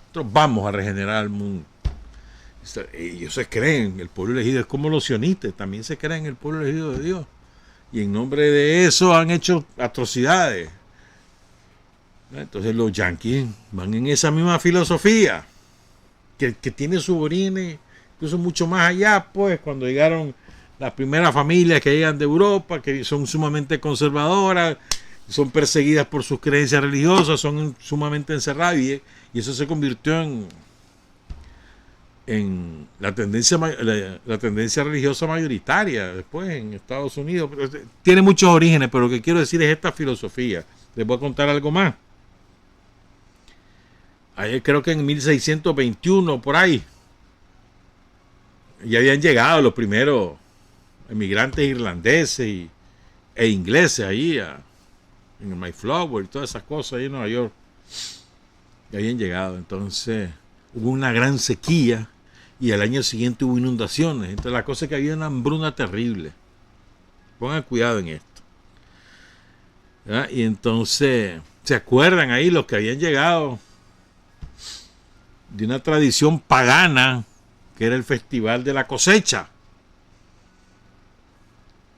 Nosotros vamos a regenerar el mundo. Ellos se creen, el pueblo elegido es como los sionistas, también se creen el pueblo elegido de Dios. Y en nombre de eso han hecho atrocidades. Entonces los yanquis van en esa misma filosofía, que tiene su origen incluso mucho más allá, pues, cuando llegaron las primeras familias que llegan de Europa, que son sumamente conservadoras, son perseguidas por sus creencias religiosas, son sumamente encerradas, y eso se convirtió en la tendencia religiosa mayoritaria después en Estados Unidos. Pero tiene muchos orígenes, pero lo que quiero decir es esta filosofía. Les voy a contar algo más. Ahí creo que en 1621, por ahí, ya habían llegado los primeros emigrantes irlandeses e ingleses ahí en el Mayflower y todas esas cosas ahí en Nueva York. Ya habían llegado. Entonces hubo una gran sequía y al año siguiente hubo inundaciones. Entonces la cosa es que había una hambruna terrible. Pongan cuidado en esto. ¿Verdad? Y entonces, ¿se acuerdan ahí los que habían llegado de una tradición pagana que era el Festival de la Cosecha?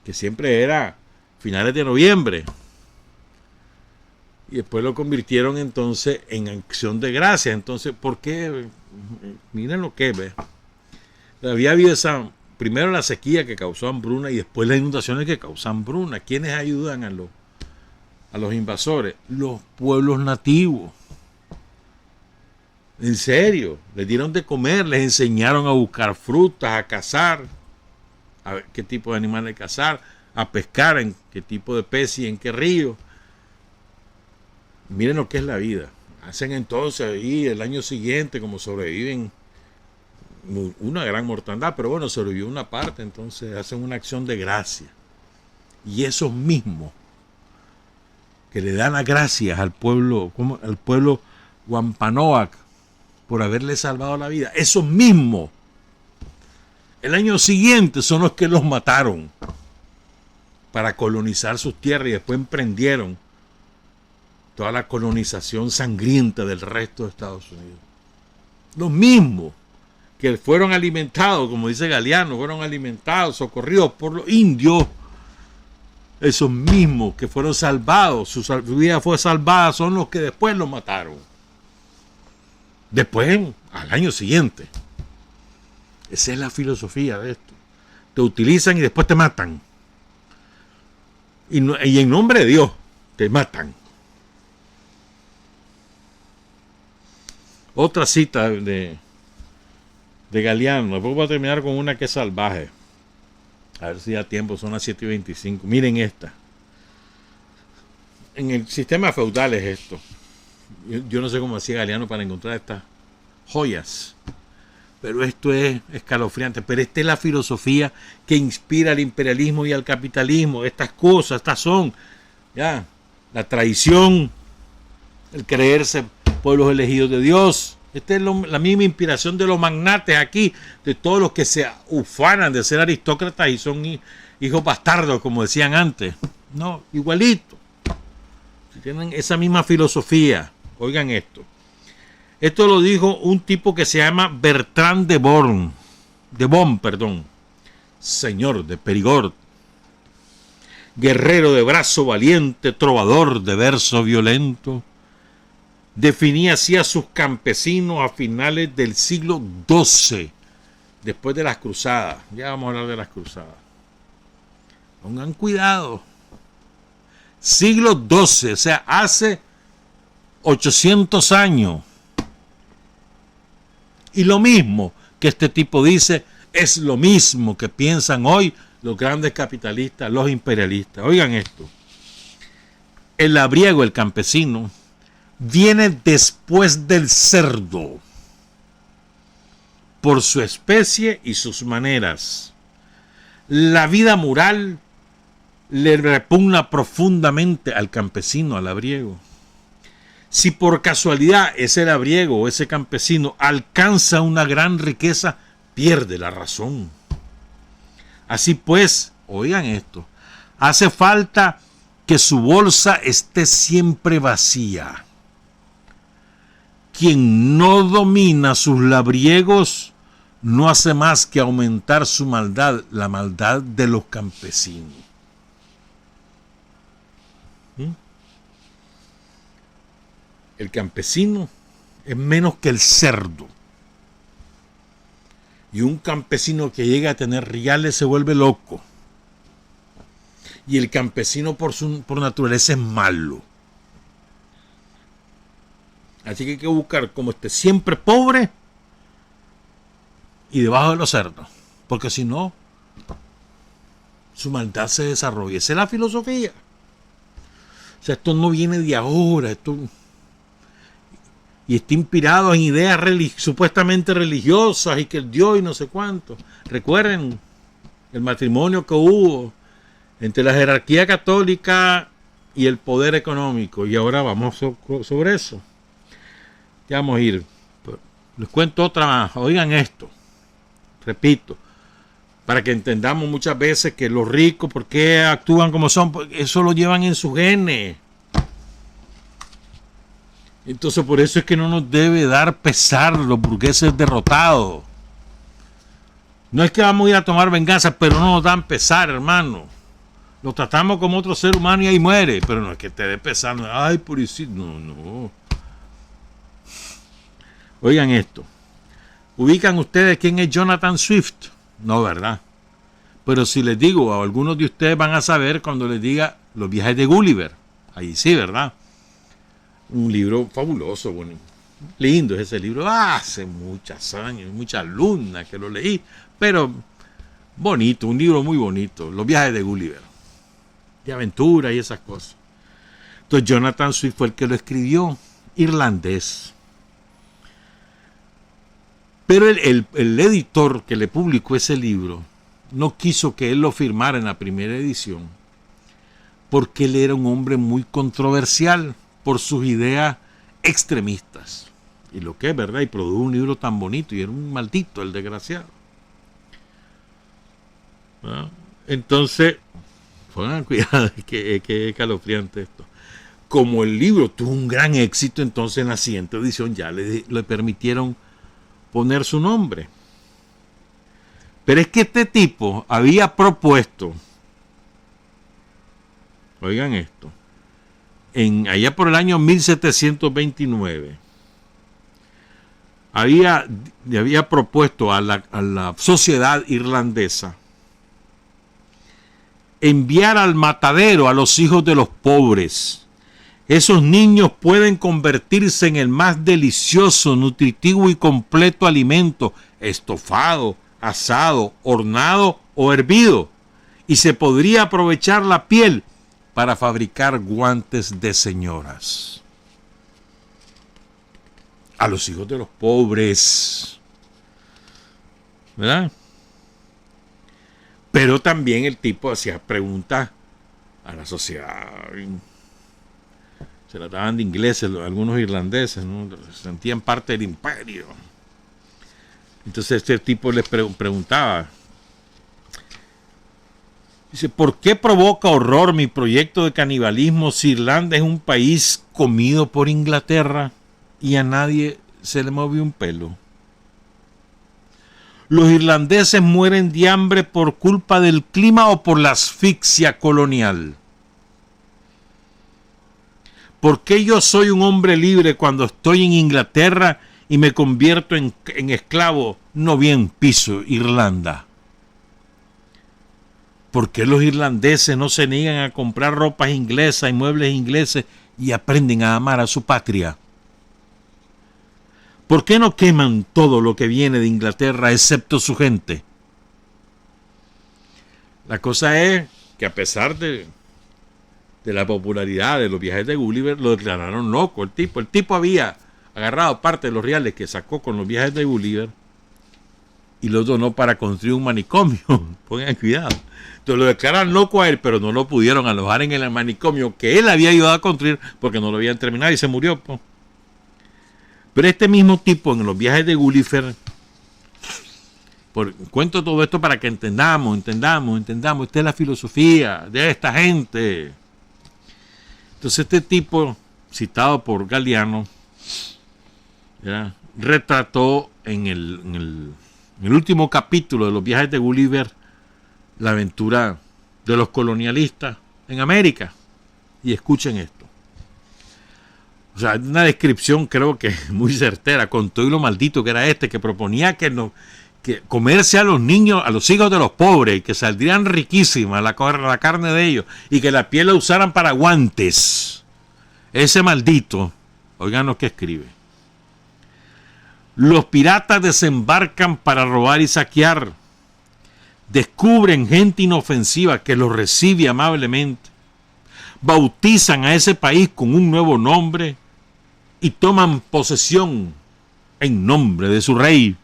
Que siempre era finales de noviembre. Y después lo convirtieron entonces en acción de gracias. Entonces, ¿por qué? Miren lo que ve. Había habido primero la sequía que causó hambruna y después las inundaciones que causan hambruna. ¿Quiénes ayudan a los invasores? Los pueblos nativos. En serio, les dieron de comer, les enseñaron a buscar frutas, a cazar, a ver qué tipo de animales cazar, a pescar, en qué tipo de pez y en qué río. Miren lo que es la vida. Hacen entonces ahí el año siguiente, como sobreviven, una gran mortandad, pero bueno, sobrevivió una parte, entonces hacen una acción de gracia. Y esos mismos que le dan las gracias al pueblo Wampanoag por haberle salvado la vida, esos mismos el año siguiente son los que los mataron para colonizar sus tierras y después emprendieron toda la colonización sangrienta del resto de Estados Unidos. Los mismos que fueron alimentados, como dice Galeano, fueron alimentados, socorridos por los indios, esos mismos que fueron salvados, su vida fue salvada, son los que después los mataron. Después, al año siguiente. Esa es la filosofía de esto. Te utilizan y después te matan. Y en nombre de Dios, te matan. Otra cita de Galeano. Después voy a terminar con una que es salvaje. A ver si da tiempo, son las 7:25. Miren esta. En el sistema feudal es esto. Yo no sé cómo hacía Galeano para encontrar estas joyas. Pero esto es escalofriante. Pero esta es la filosofía que inspira al imperialismo y al capitalismo. Estas cosas, estas son ya la traición, el creerse pueblos elegidos de Dios. Esta es la misma inspiración de los magnates aquí, de todos los que se ufanan de ser aristócratas y son hijos bastardos, como decían antes. No, igualito. Tienen esa misma filosofía. Oigan esto. Esto lo dijo un tipo que se llama Bertrand de Born, señor de Perigord, guerrero de brazo valiente, trovador de verso violento. Definía así a sus campesinos a finales del siglo XII, después de las cruzadas. Ya vamos a hablar de las cruzadas. Pongan cuidado. Siglo XII, o sea, hace 800 años. Y lo mismo que este tipo dice, es lo mismo que piensan hoy los grandes capitalistas, los imperialistas. Oigan esto. El labriego, el campesino, viene después del cerdo por su especie y sus maneras. La vida moral le repugna profundamente al campesino, al labriego. Si por casualidad ese labriego o ese campesino alcanza una gran riqueza, pierde la razón. Así pues, oigan esto, hace falta que su bolsa esté siempre vacía. Quien no domina sus labriegos no hace más que aumentar su maldad, la maldad de los campesinos. El campesino es menos que el cerdo. Y un campesino que llega a tener reales se vuelve loco. Y el campesino por naturaleza es malo. Así que hay que buscar como esté siempre pobre, y debajo de los cerdos, porque si no, su maldad se desarrolla. Esa es la filosofía. O sea, esto no viene de ahora, y está inspirado en ideas supuestamente religiosas y que el Dios y no sé cuánto. Recuerden el matrimonio que hubo entre la jerarquía católica y el poder económico, y ahora vamos sobre eso. Ya vamos a ir. Les cuento otra más. Oigan esto, repito, para que entendamos muchas veces que los ricos, ¿por qué actúan como son? Porque eso lo llevan en sus genes. Entonces por eso es que no nos debe dar pesar los burgueses derrotados. No es que vamos a ir a tomar venganza, pero no nos dan pesar, hermano. Lo tratamos como otro ser humano y ahí muere, pero no es que te dé pesar. Ay, pobrecito, no. Oigan esto. ¿Ubican ustedes quién es Jonathan Swift? No, ¿verdad? Pero si les digo, a algunos de ustedes van a saber cuando les diga Los viajes de Gulliver. Ahí sí, ¿verdad? Un libro fabuloso, bueno, lindo es ese libro. Hace muchos años, muchas lunas que lo leí, pero bonito, un libro muy bonito. Los viajes de Gulliver, de aventura y esas cosas. Entonces Jonathan Swift fue el que lo escribió, irlandés. Pero el editor que le publicó ese libro no quiso que él lo firmara en la primera edición, porque él era un hombre muy controversial por sus ideas extremistas. Y lo que es verdad, y produjo un libro tan bonito, y era un maldito el desgraciado. ¿Ah? Entonces, pongan cuidado, que calofriante esto. Como el libro tuvo un gran éxito, entonces en la siguiente edición ya le permitieron poner su nombre. Pero es que este tipo había propuesto, oigan esto, allá por el año 1729, había propuesto a la sociedad irlandesa enviar al matadero a los hijos de los pobres. Esos niños pueden convertirse en el más delicioso, nutritivo y completo alimento, estofado, asado, hornado o hervido, y se podría aprovechar la piel para fabricar guantes de señoras. A los hijos de los pobres, ¿verdad? Pero también el tipo hacía preguntas a la sociedad. Se trataban de ingleses, algunos irlandeses, ¿no? Se sentían parte del imperio. Entonces este tipo les preguntaba, dice, ¿por qué provoca horror mi proyecto de canibalismo si Irlanda es un país comido por Inglaterra y a nadie se le movió un pelo? ¿Los irlandeses mueren de hambre por culpa del clima o por la asfixia colonial? ¿Por qué yo soy un hombre libre cuando estoy en Inglaterra y me convierto en esclavo no bien piso Irlanda? ¿Por qué los irlandeses no se niegan a comprar ropas inglesas y muebles ingleses y aprenden a amar a su patria? ¿Por qué no queman todo lo que viene de Inglaterra excepto su gente? La cosa es que a pesar de la popularidad de los viajes de Gulliver, lo declararon loco el tipo. El tipo había agarrado parte de los reales que sacó con los viajes de Gulliver y los donó para construir un manicomio. Pongan cuidado. Entonces lo declararon loco a él, pero no lo pudieron alojar en el manicomio que él había ayudado a construir porque no lo habían terminado y se murió. Po. Pero este mismo tipo en los viajes de Gulliver, cuento todo esto para que entendamos. Esta es la filosofía de esta gente. Entonces este tipo, citado por Galiano, ¿ya?, retrató en el último capítulo de los viajes de Gulliver la aventura de los colonialistas en América. Y escuchen esto. O sea, una descripción creo que muy certera, con todo y lo maldito que era que proponía que comerse a los niños, a los hijos de los pobres, y que saldrían riquísimas la carne de ellos, y que la piel la usaran para guantes. Ese maldito, oigan lo que escribe. Los piratas desembarcan para robar y saquear. Descubren gente inofensiva que los recibe amablemente. Bautizan a ese país con un nuevo nombre y toman posesión en nombre de su rey.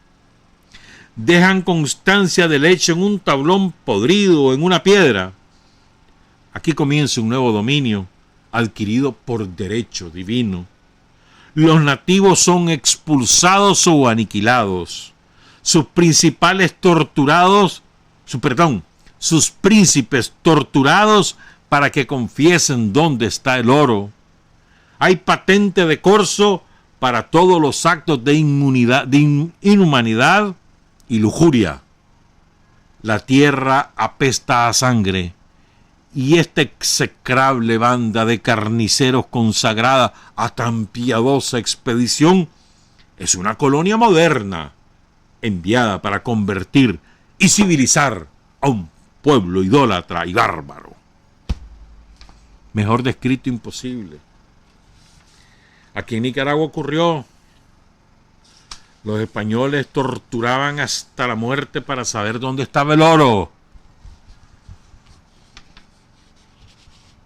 Dejan constancia del hecho en un tablón podrido o en una piedra. Aquí comienza un nuevo dominio adquirido por derecho divino. Los nativos son expulsados o aniquilados. Sus príncipes torturados para que confiesen dónde está el oro. Hay patente de corso para todos los actos de inhumanidad y lujuria. La tierra apesta a sangre y esta execrable banda de carniceros consagrada a tan piadosa expedición es una colonia moderna enviada para convertir y civilizar a un pueblo idólatra y bárbaro. Mejor descrito imposible. Aquí en Nicaragua ocurrió. Los españoles torturaban hasta la muerte para saber dónde estaba el oro.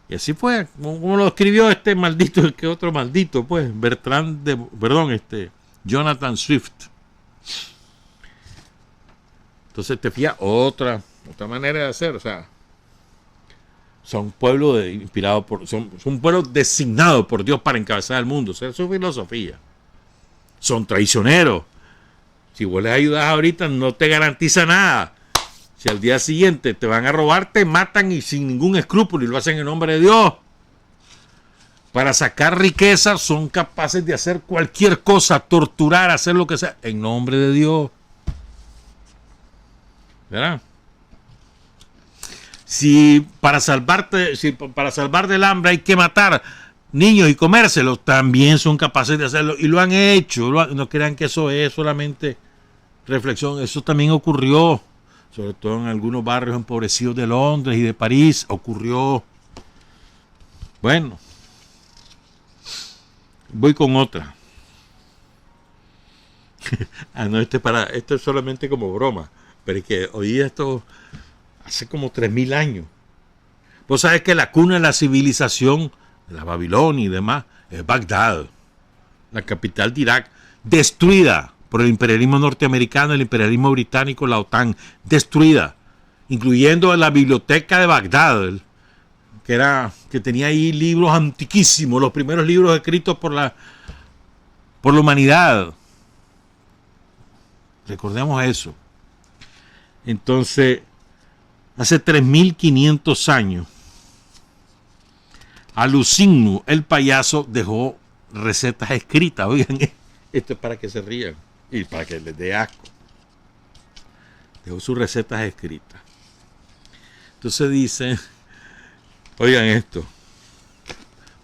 Y así fue, como lo escribió este maldito, que otro maldito, pues, Jonathan Swift. Entonces te fías otra manera de hacer, o sea, son pueblos inspirados son un pueblo designado por Dios para encabezar el mundo, o sea, es su filosofía. Son traicioneros. Si vos les ayudas ahorita, no te garantiza nada. Si al día siguiente te van a robar, te matan y sin ningún escrúpulo, y lo hacen en nombre de Dios. Para sacar riqueza son capaces de hacer cualquier cosa, torturar, hacer lo que sea, en nombre de Dios. ¿Verdad? Si para salvar del hambre hay que matar niños y comérselos, también son capaces de hacerlo, y lo han hecho. No crean que eso es solamente reflexión, eso también ocurrió, sobre todo en algunos barrios empobrecidos de Londres y de París, ocurrió. Bueno, voy con otra. No, esto es solamente como broma, pero es que oí esto hace como 3000 años. Vos sabés que la cuna de la civilización de la Babilonia y demás es Bagdad, la capital de Irak, destruida por el imperialismo norteamericano, el imperialismo británico, la OTAN, destruida, incluyendo la biblioteca de Bagdad, que tenía ahí libros antiquísimos, los primeros libros escritos por la humanidad. Recordemos eso. Entonces, hace 3500 años, Alucinu, el payaso, dejó recetas escritas. Oigan, esto es para que se rían y para que les dé asco. Dejó sus recetas escritas. Entonces dice, oigan esto,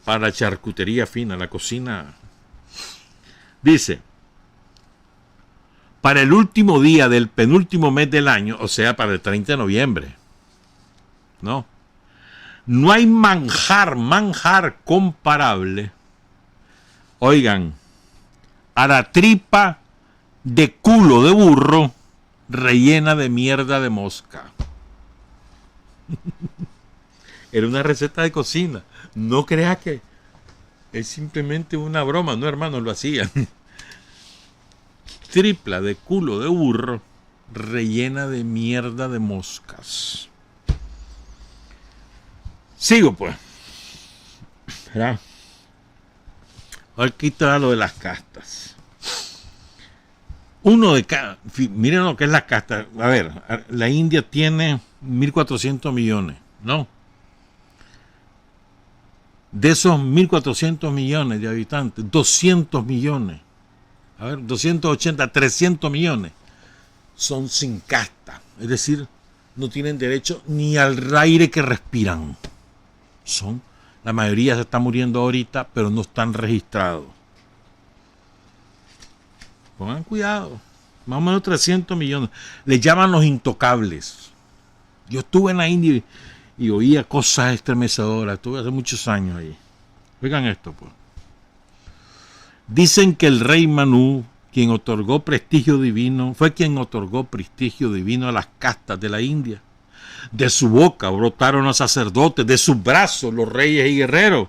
para la charcutería fina, la cocina. Dice, para el último día del penúltimo mes del año, o sea, para el 30 de noviembre, no hay manjar comparable, oigan, a la tripa de culo de burro rellena de mierda de mosca. Era una receta de cocina. No creas que es simplemente una broma. No, hermano, lo hacían. Tripla de culo de burro rellena de mierda de moscas. Sigo pues. ¿Verdad? Aquí está lo de las castas. Uno de cada. Miren lo que es la casta. A ver, la India tiene 1.400 millones, ¿no? De esos 1.400 millones de habitantes, 200 millones. A ver, 280, 300 millones son sin casta. Es decir, no tienen derecho ni al aire que respiran. La mayoría se está muriendo ahorita, pero no están registrados. Pongan cuidado. Más o menos 300 millones. Le llaman los intocables. Yo estuve en la India y oía cosas estremecedoras. Estuve hace muchos años ahí. Oigan esto, pues. Dicen que el rey Manu quien otorgó prestigio divino a las castas de la India. De su boca brotaron los sacerdotes, de sus brazos los reyes y guerreros,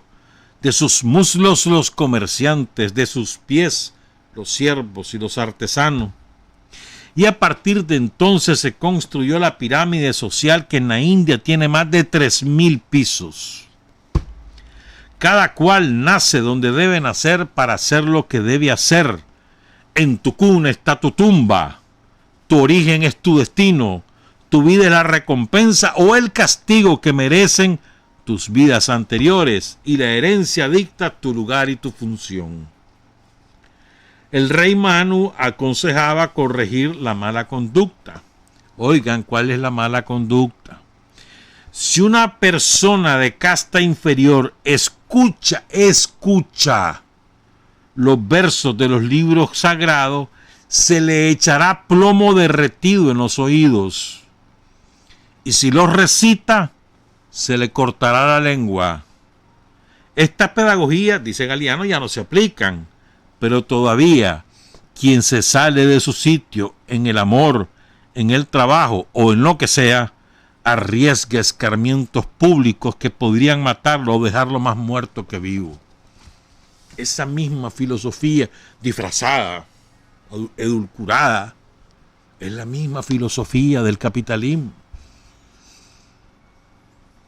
de sus muslos los comerciantes, de sus pies los siervos y los artesanos. Y a partir de entonces se construyó la pirámide social que en la India tiene más de 3.000 pisos. Cada cual nace donde debe nacer para hacer lo que debe hacer. En tu cuna está tu tumba. Tu origen es tu destino. Tu vida es la recompensa o el castigo que merecen tus vidas anteriores. Y la herencia dicta tu lugar y tu función. El rey Manu aconsejaba corregir la mala conducta. Oigan, ¿cuál es la mala conducta? Si una persona de casta inferior escucha los versos de los libros sagrados, se le echará plomo derretido en los oídos. Y si los recita, se le cortará la lengua. Estas pedagogías, dice Galiano, ya no se aplican. Pero todavía, quien se sale de su sitio en el amor, en el trabajo o en lo que sea, arriesga escarmientos públicos que podrían matarlo o dejarlo más muerto que vivo. Esa misma filosofía disfrazada, edulcorada, es la misma filosofía del capitalismo,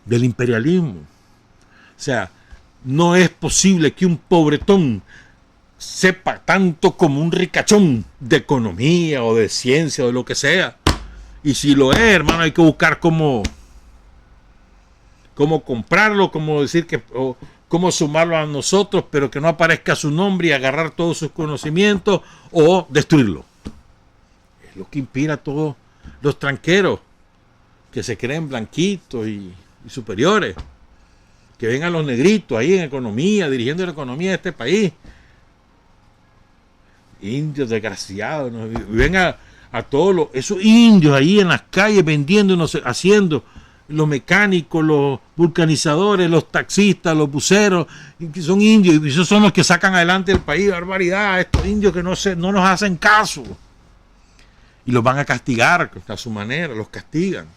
del imperialismo. O sea, no es posible que un pobretón sepa tanto como un ricachón de economía o de ciencia o de lo que sea. Y si lo es, hermano, hay que buscar cómo comprarlo, cómo decir que, o cómo sumarlo a nosotros, pero que no aparezca su nombre y agarrar todos sus conocimientos o destruirlo. Es lo que inspira a todos los tranqueros que se creen blanquitos y superiores, que ven a los negritos ahí en economía, dirigiendo la economía de este país. Indios desgraciados, ¿no? Ven a todos esos indios ahí en las calles vendiendo, no sé, haciendo, los mecánicos, los vulcanizadores, los taxistas, los buceros, que son indios, y esos son los que sacan adelante el país. Barbaridad, estos indios que no nos hacen caso. Y los van a castigar a su manera, los castigan.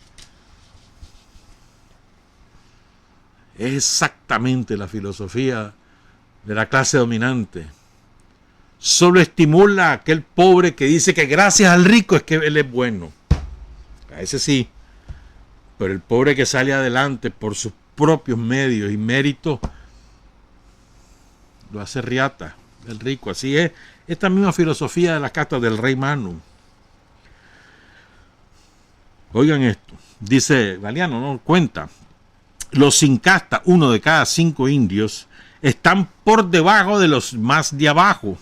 Es exactamente la filosofía de la clase dominante. Solo estimula a aquel pobre que dice que gracias al rico es que él es bueno. A ese sí. Pero el pobre que sale adelante por sus propios medios y méritos, lo hace riata, el rico. Así es esta misma filosofía de las castas del rey Manu. Oigan esto. Dice Galiano, ¿no? Cuenta. Los sin casta, 1 de cada 5 indios, están por debajo de los más de abajo.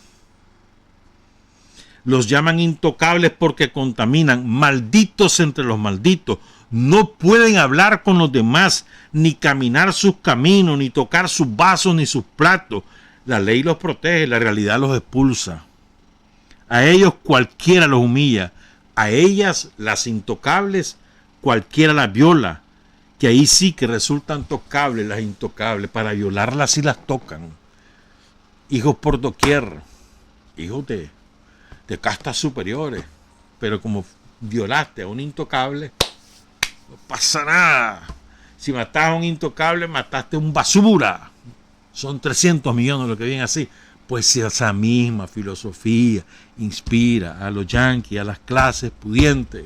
Los llaman intocables porque contaminan, malditos entre los malditos. No pueden hablar con los demás, ni caminar sus caminos, ni tocar sus vasos, ni sus platos. La ley los protege, la realidad los expulsa. A ellos cualquiera los humilla. A ellas, las intocables, cualquiera las viola. Que ahí sí que resultan tocables las intocables. Para violarlas sí las tocan. Hijos por doquier. Hijos de castas superiores, pero como violaste a un intocable, no pasa nada. Si mataste a un intocable, mataste a un basura. Son 300 millones lo que vienen así. Pues si esa misma filosofía inspira a los yanquis, a las clases pudientes.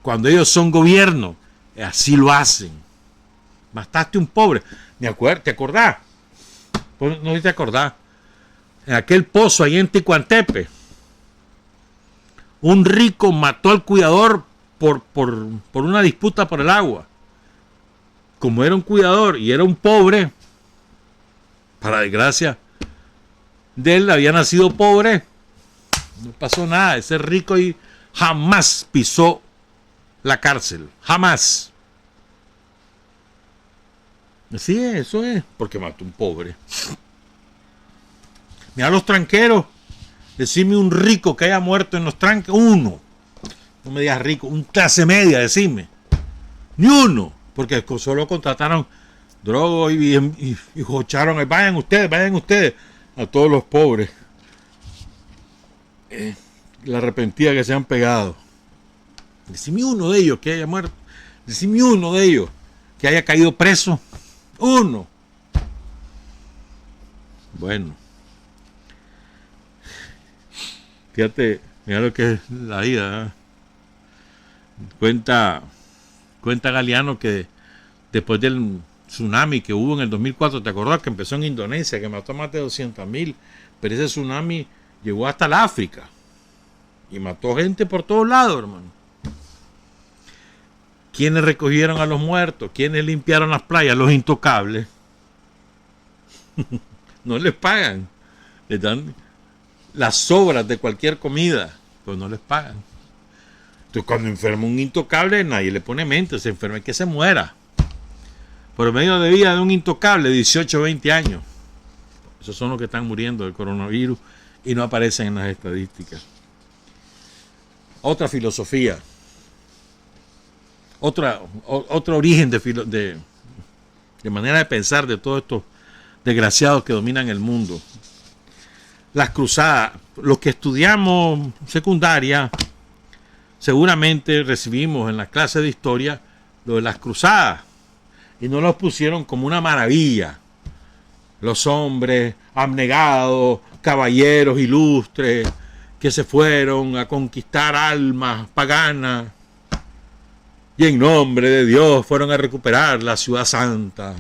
Cuando ellos son gobierno, así lo hacen. Mataste a un pobre. ¿Te acordás? Pues no te acordás. En aquel pozo ahí en Ticuantepe, un rico mató al cuidador por una disputa por el agua. Como era un cuidador y era un pobre, para desgracia de él, había nacido pobre, no pasó nada. Ese rico y jamás pisó la cárcel, jamás. Así es, eso es, porque mató a un pobre. Mira los tranqueros, decime un rico que haya muerto en los tranques, uno. No me digas rico, un clase media, decime. Ni uno, porque solo contrataron drogos y jocharon. Vayan ustedes a todos los pobres. la arrepentida que se han pegado. Decime uno de ellos que haya muerto. Decime uno de ellos que haya caído preso. Uno. Bueno. Fíjate, mira lo que es la vida, ¿eh? Cuenta Galeano que después del tsunami que hubo en el 2004, ¿te acordás que empezó en Indonesia, que mató a más de 200.000? Pero ese tsunami llegó hasta el África y mató gente por todos lados, hermano. ¿Quiénes recogieron a los muertos? ¿Quiénes limpiaron las playas? Los intocables. No les pagan. Les dan las sobras de cualquier comida, pues no les pagan. Entonces, cuando enferma un intocable, nadie le pone mente. Se enferma y que se muera. Por medio de vida de un intocable, 18 o 20 años. Esos son los que están muriendo del coronavirus y no aparecen en las estadísticas. Otra filosofía. Otro origen de manera de pensar de todos estos desgraciados que dominan el mundo. Las cruzadas. Los que estudiamos secundaria, seguramente recibimos en la clase de historia lo de las cruzadas. Y no los pusieron como una maravilla. Los hombres abnegados, caballeros ilustres, que se fueron a conquistar almas paganas y en nombre de Dios fueron a recuperar la ciudad santa.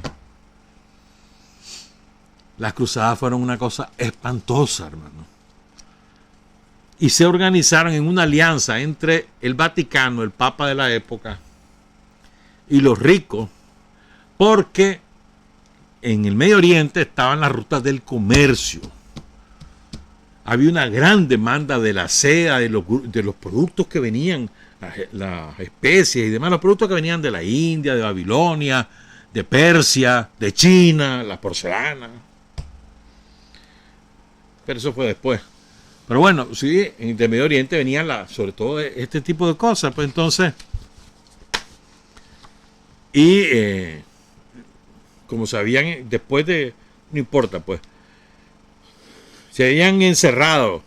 Las cruzadas fueron una cosa espantosa, hermano. Y se organizaron en una alianza entre el Vaticano, el Papa de la época, y los ricos, porque en el Medio Oriente estaban las rutas del comercio. Había una gran demanda de la seda, de los productos que venían, las especies y demás, los productos que venían de la India, de Babilonia, de Persia, de China, la porcelana. Pero eso fue después. Pero bueno, sí, en el Medio Oriente venían sobre todo este tipo de cosas, pues entonces. Y como sabían, después de, no importa, pues, se habían encerrado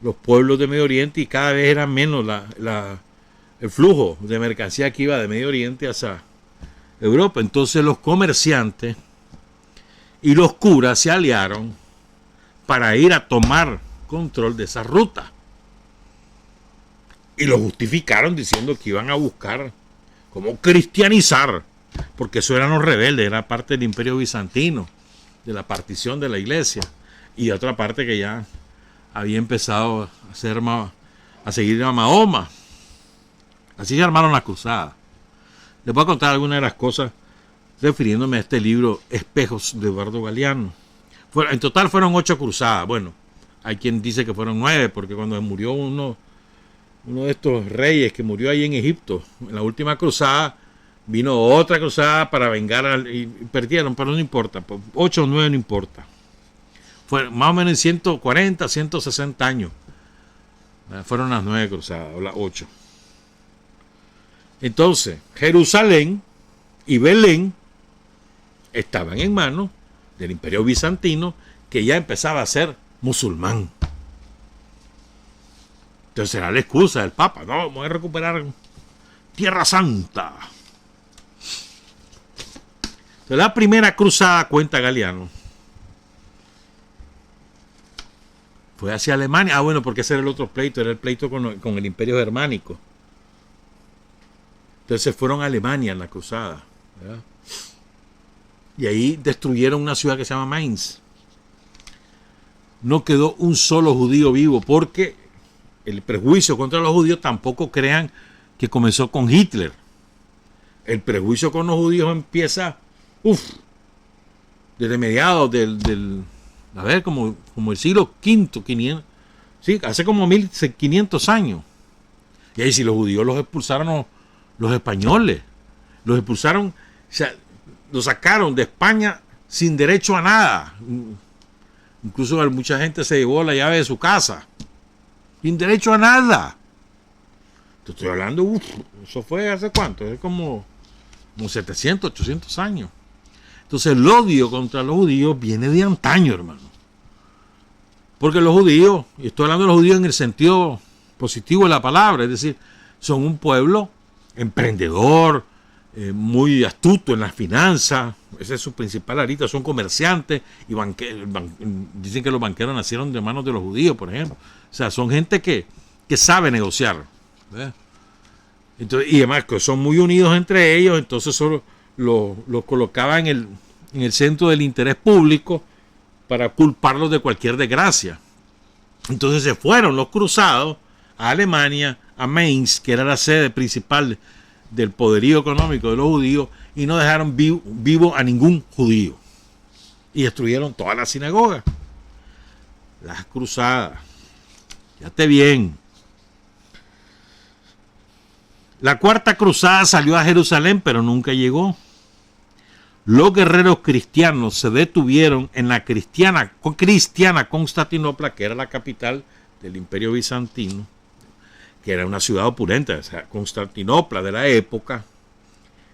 los pueblos de Medio Oriente y cada vez era menos el flujo de mercancía que iba de Medio Oriente hacia Europa. Entonces los comerciantes y los curas se aliaron para ir a tomar control de esa ruta. Y lo justificaron diciendo que iban a buscar cómo cristianizar, porque eso eran los rebeldes, era parte del Imperio Bizantino, de la partición de la iglesia, y otra parte que ya había empezado a seguir a Mahoma. Así se armaron las cruzadas. Les voy a contar algunas de las cosas refiriéndome a este libro Espejos de Eduardo Galeano. En total fueron 8 cruzadas. Bueno, hay quien dice que fueron 9, porque cuando murió uno de estos reyes que murió ahí en Egipto, en la última cruzada, vino otra cruzada para vengar y perdieron, pero no importa, 8 o 9 no importa. Fue más o menos en 140, 160 años. Fueron las 9 cruzadas, o las 8. Entonces, Jerusalén y Belén estaban en manos del Imperio Bizantino, que ya empezaba a ser musulmán. Entonces era la excusa del Papa: no, vamos a recuperar Tierra Santa. Entonces, la primera cruzada, cuenta Galeano, fue hacia Alemania. Bueno, porque ese era el otro pleito, era el pleito con el Imperio Germánico. Entonces fueron a Alemania en la cruzada, ¿verdad? Y ahí destruyeron una ciudad que se llama Mainz. No quedó un solo judío vivo, porque el prejuicio contra los judíos, tampoco crean que comenzó con Hitler. El prejuicio con los judíos empieza desde mediados como el siglo V, 500, sí, hace como 1500 años. Y ahí sí, los judíos los expulsaron los españoles. Los expulsaron, o sea, los sacaron de España sin derecho a nada. Incluso mucha gente se llevó la llave de su casa sin derecho a nada. Te estoy hablando, eso fue hace cuánto, es como 700, 800 años. Entonces el odio contra los judíos viene de antaño, hermano. Porque los judíos, y estoy hablando de los judíos en el sentido positivo de la palabra, es decir, son un pueblo emprendedor, muy astuto en las finanzas, esa es su principal arista, son comerciantes y dicen que los banqueros nacieron de manos de los judíos, por ejemplo. O sea, son gente que sabe negociar. Entonces, y además que son muy unidos entre ellos, entonces solo los colocaba en el centro del interés público para culparlos de cualquier desgracia. Entonces se fueron los cruzados a Alemania, a Mainz, que era la sede principal del poderío económico de los judíos, y no dejaron vivo a ningún judío. Y destruyeron toda la sinagoga. Las cruzadas. Fíjate bien. La cuarta cruzada salió a Jerusalén, pero nunca llegó. Los guerreros cristianos se detuvieron en la cristiana Constantinopla, que era la capital del Imperio Bizantino, que era una ciudad opulenta. O sea, Constantinopla de la época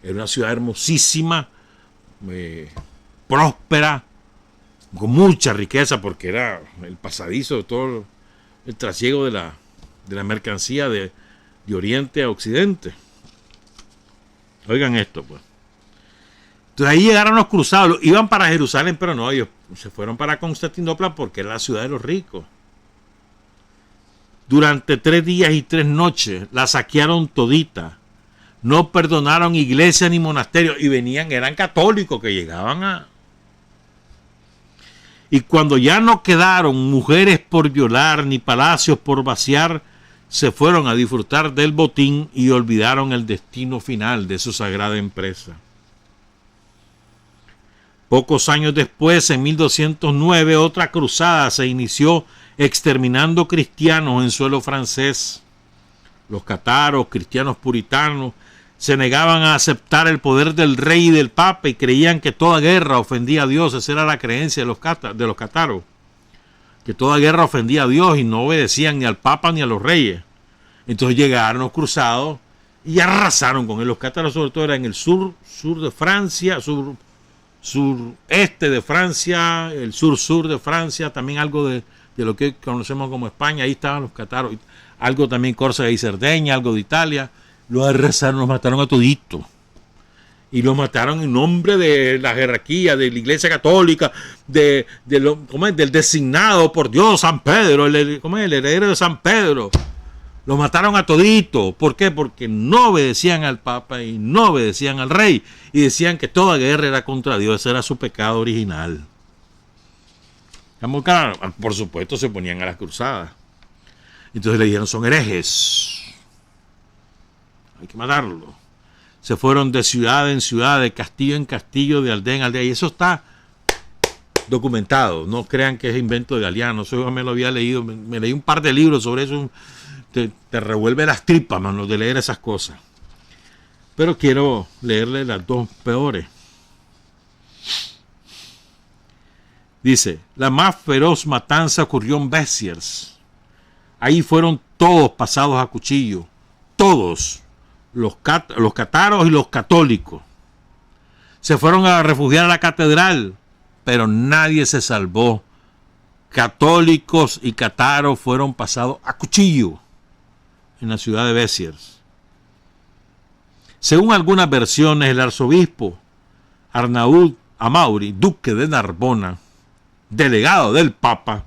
era una ciudad hermosísima, próspera, con mucha riqueza, porque era el pasadizo de todo el trasiego de la mercancía de Oriente a Occidente. Oigan esto, pues. Entonces ahí llegaron los cruzados, iban para Jerusalén, pero no, ellos se fueron para Constantinopla porque era la ciudad de los ricos. Durante 3 días y 3 noches la saquearon todita. No perdonaron iglesia ni monasterio. Y eran católicos que llegaban Y cuando ya no quedaron mujeres por violar ni palacios por vaciar, se fueron a disfrutar del botín y olvidaron el destino final de su sagrada empresa. Pocos años después, en 1209, otra cruzada se inició exterminando cristianos en suelo francés. Los cátaros, cristianos puritanos, se negaban a aceptar el poder del rey y del papa y creían que toda guerra ofendía a Dios. Esa era la creencia de los cátaros, que toda guerra ofendía a Dios y no obedecían ni al papa ni a los reyes. Entonces llegaron los cruzados y arrasaron con él. Los cátaros sobre todo eran en el sur de Francia, sureste de Francia, el sur de Francia, también algo de lo que conocemos como España. Ahí estaban los cátaros, algo también Córcega y Cerdeña, algo de Italia. Los arrasaron, los mataron a todito. Y los mataron en nombre de la jerarquía, de la Iglesia Católica, del designado por Dios, San Pedro, el heredero de San Pedro. Los mataron a todito. ¿Por qué? Porque no obedecían al Papa y no obedecían al Rey. Y decían que toda guerra era contra Dios. Ese era su pecado original. Por supuesto se ponían a las cruzadas. Entonces le dijeron, son herejes. Hay que matarlos. Se fueron de ciudad en ciudad, de castillo en castillo, de aldea en aldea. Y eso está documentado. No crean que es invento de Galeano. Eso yo me lo había leído. Me leí un par de libros sobre eso. Te revuelve las tripas, mano, de leer esas cosas. Pero quiero leerle las 2 peores. Dice, la más feroz matanza ocurrió en Béziers. Ahí fueron todos pasados a cuchillo. Todos. Los cátaros y los católicos. Se fueron a refugiar a la catedral, pero nadie se salvó. Católicos y cátaros fueron pasados a cuchillo en la ciudad de Béziers. Según algunas versiones, el arzobispo Arnaud Amaury, duque de Narbona, delegado del Papa,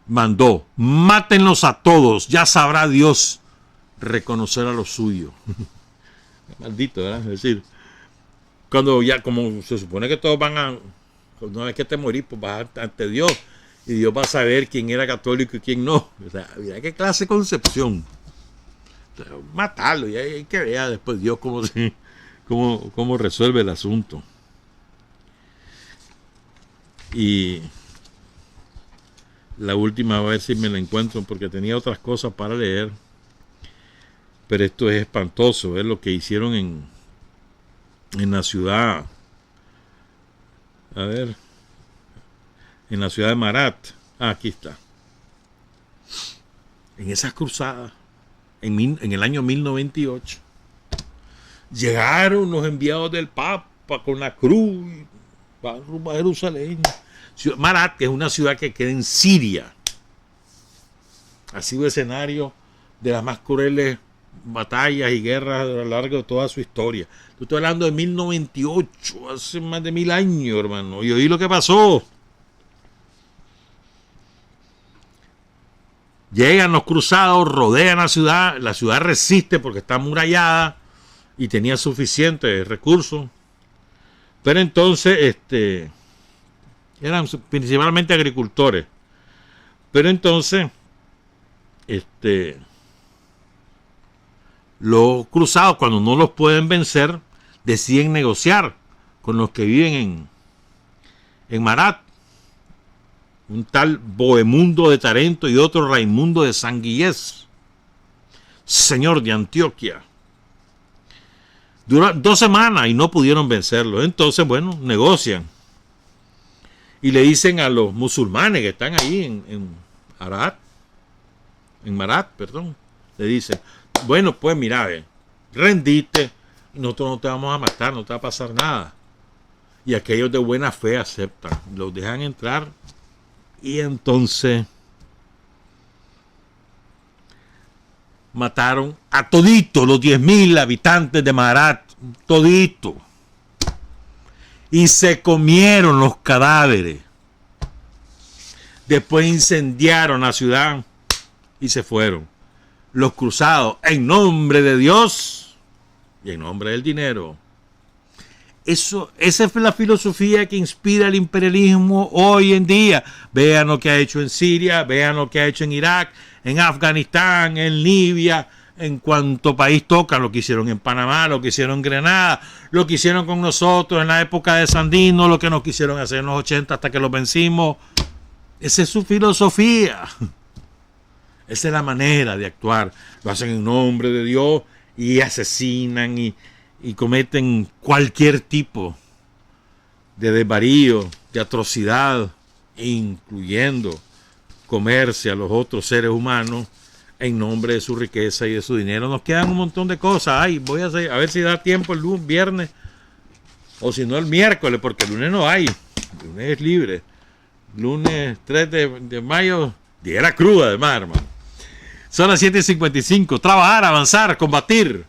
mandó, mátenlos a todos, ya sabrá Dios reconocer a los suyos. Maldito, ¿verdad? Es decir, cuando ya, como se supone que todos van a, una vez que te morís, pues vas ante Dios, y Dios va a saber quién era católico y quién no. O sea, mira qué clase de concepción. O sea, matarlo, y hay que ver después Dios cómo resuelve el asunto. Y la última, a ver si me la encuentro, porque tenía otras cosas para leer. Pero esto es espantoso, es lo que hicieron en la ciudad. A ver. En la ciudad de Marat. Aquí está. En esas cruzadas, en el año 1098, llegaron los enviados del Papa con la cruz. van rumbo a Jerusalén. Marat, que es una ciudad que queda en Siria, ha sido escenario de las más crueles batallas y guerras a lo largo de toda su historia. Estoy hablando de 1098, hace más de 1000 años, hermano. Y oí lo que pasó. Llegan los cruzados, rodean la ciudad resiste porque está amurallada y tenía suficientes recursos. Pero entonces, eran principalmente agricultores. Pero entonces, los cruzados, cuando no los pueden vencer, deciden negociar con los que viven en Marat. Un tal Bohemundo de Tarento y otro Raimundo de Sanguillés, señor de Antioquia. Duró 2 semanas y no pudieron vencerlo. Entonces, bueno, negocian. Y le dicen a los musulmanes que están ahí en Marat, le dicen, bueno, pues mira, rendite y nosotros no te vamos a matar, no te va a pasar nada. Y aquellos de buena fe aceptan, los dejan entrar. Y entonces mataron a toditos los 10.000 habitantes de Marat, todito. Y se comieron los cadáveres. Después incendiaron la ciudad y se fueron. Los cruzados, en nombre de Dios y en nombre del dinero. Esa es la filosofía que inspira el imperialismo hoy en día. Vean lo que ha hecho en Siria, vean lo que ha hecho en Irak, en Afganistán, en Libia, en cuanto país toca, lo que hicieron en Panamá, lo que hicieron en Grenada, lo que hicieron con nosotros en la época de Sandino, lo que nos quisieron hacer en los 80 hasta que los vencimos. Esa es su filosofía. Esa es la manera de actuar. Lo hacen en nombre de Dios y asesinan y cometen cualquier tipo de desvarío, de atrocidad, incluyendo comerse a los otros seres humanos en nombre de su riqueza y de su dinero. Nos quedan un montón de cosas. Ay, voy a ver si da tiempo el lunes, viernes, o si no el miércoles, porque el lunes no hay. El lunes es libre. Lunes 3 de mayo, diera cruda además, hermano. Son las 7:55. Trabajar, avanzar, combatir,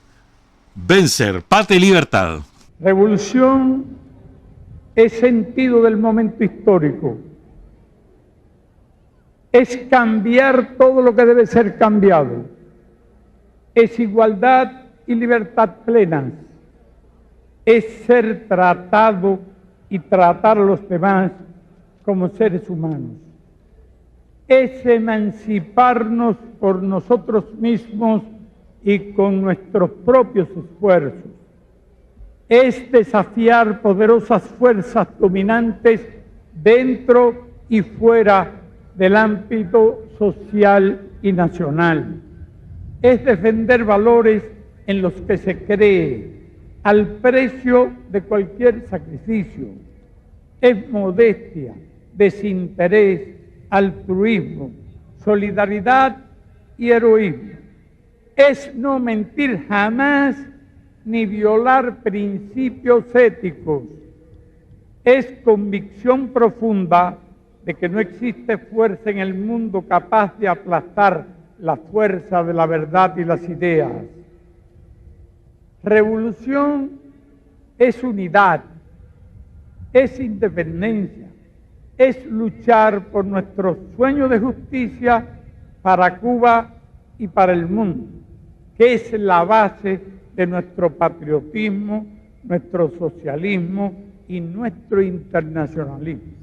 vencer, patria y libertad. Revolución es sentido del momento histórico. Es cambiar todo lo que debe ser cambiado. Es igualdad y libertad plenas. Es ser tratado y tratar a los demás como seres humanos. Es emanciparnos por nosotros mismos y con nuestros propios esfuerzos. Es desafiar poderosas fuerzas dominantes dentro y fuera del ámbito social y nacional. Es defender valores en los que se cree al precio de cualquier sacrificio. Es modestia, desinterés, altruismo, solidaridad y heroísmo. Es no mentir jamás ni violar principios éticos. Es convicción profunda de que no existe fuerza en el mundo capaz de aplastar la fuerza de la verdad y las ideas. Revolución es unidad, es independencia, es luchar por nuestro sueño de justicia para Cuba y para el mundo, que es la base de nuestro patriotismo, nuestro socialismo y nuestro internacionalismo.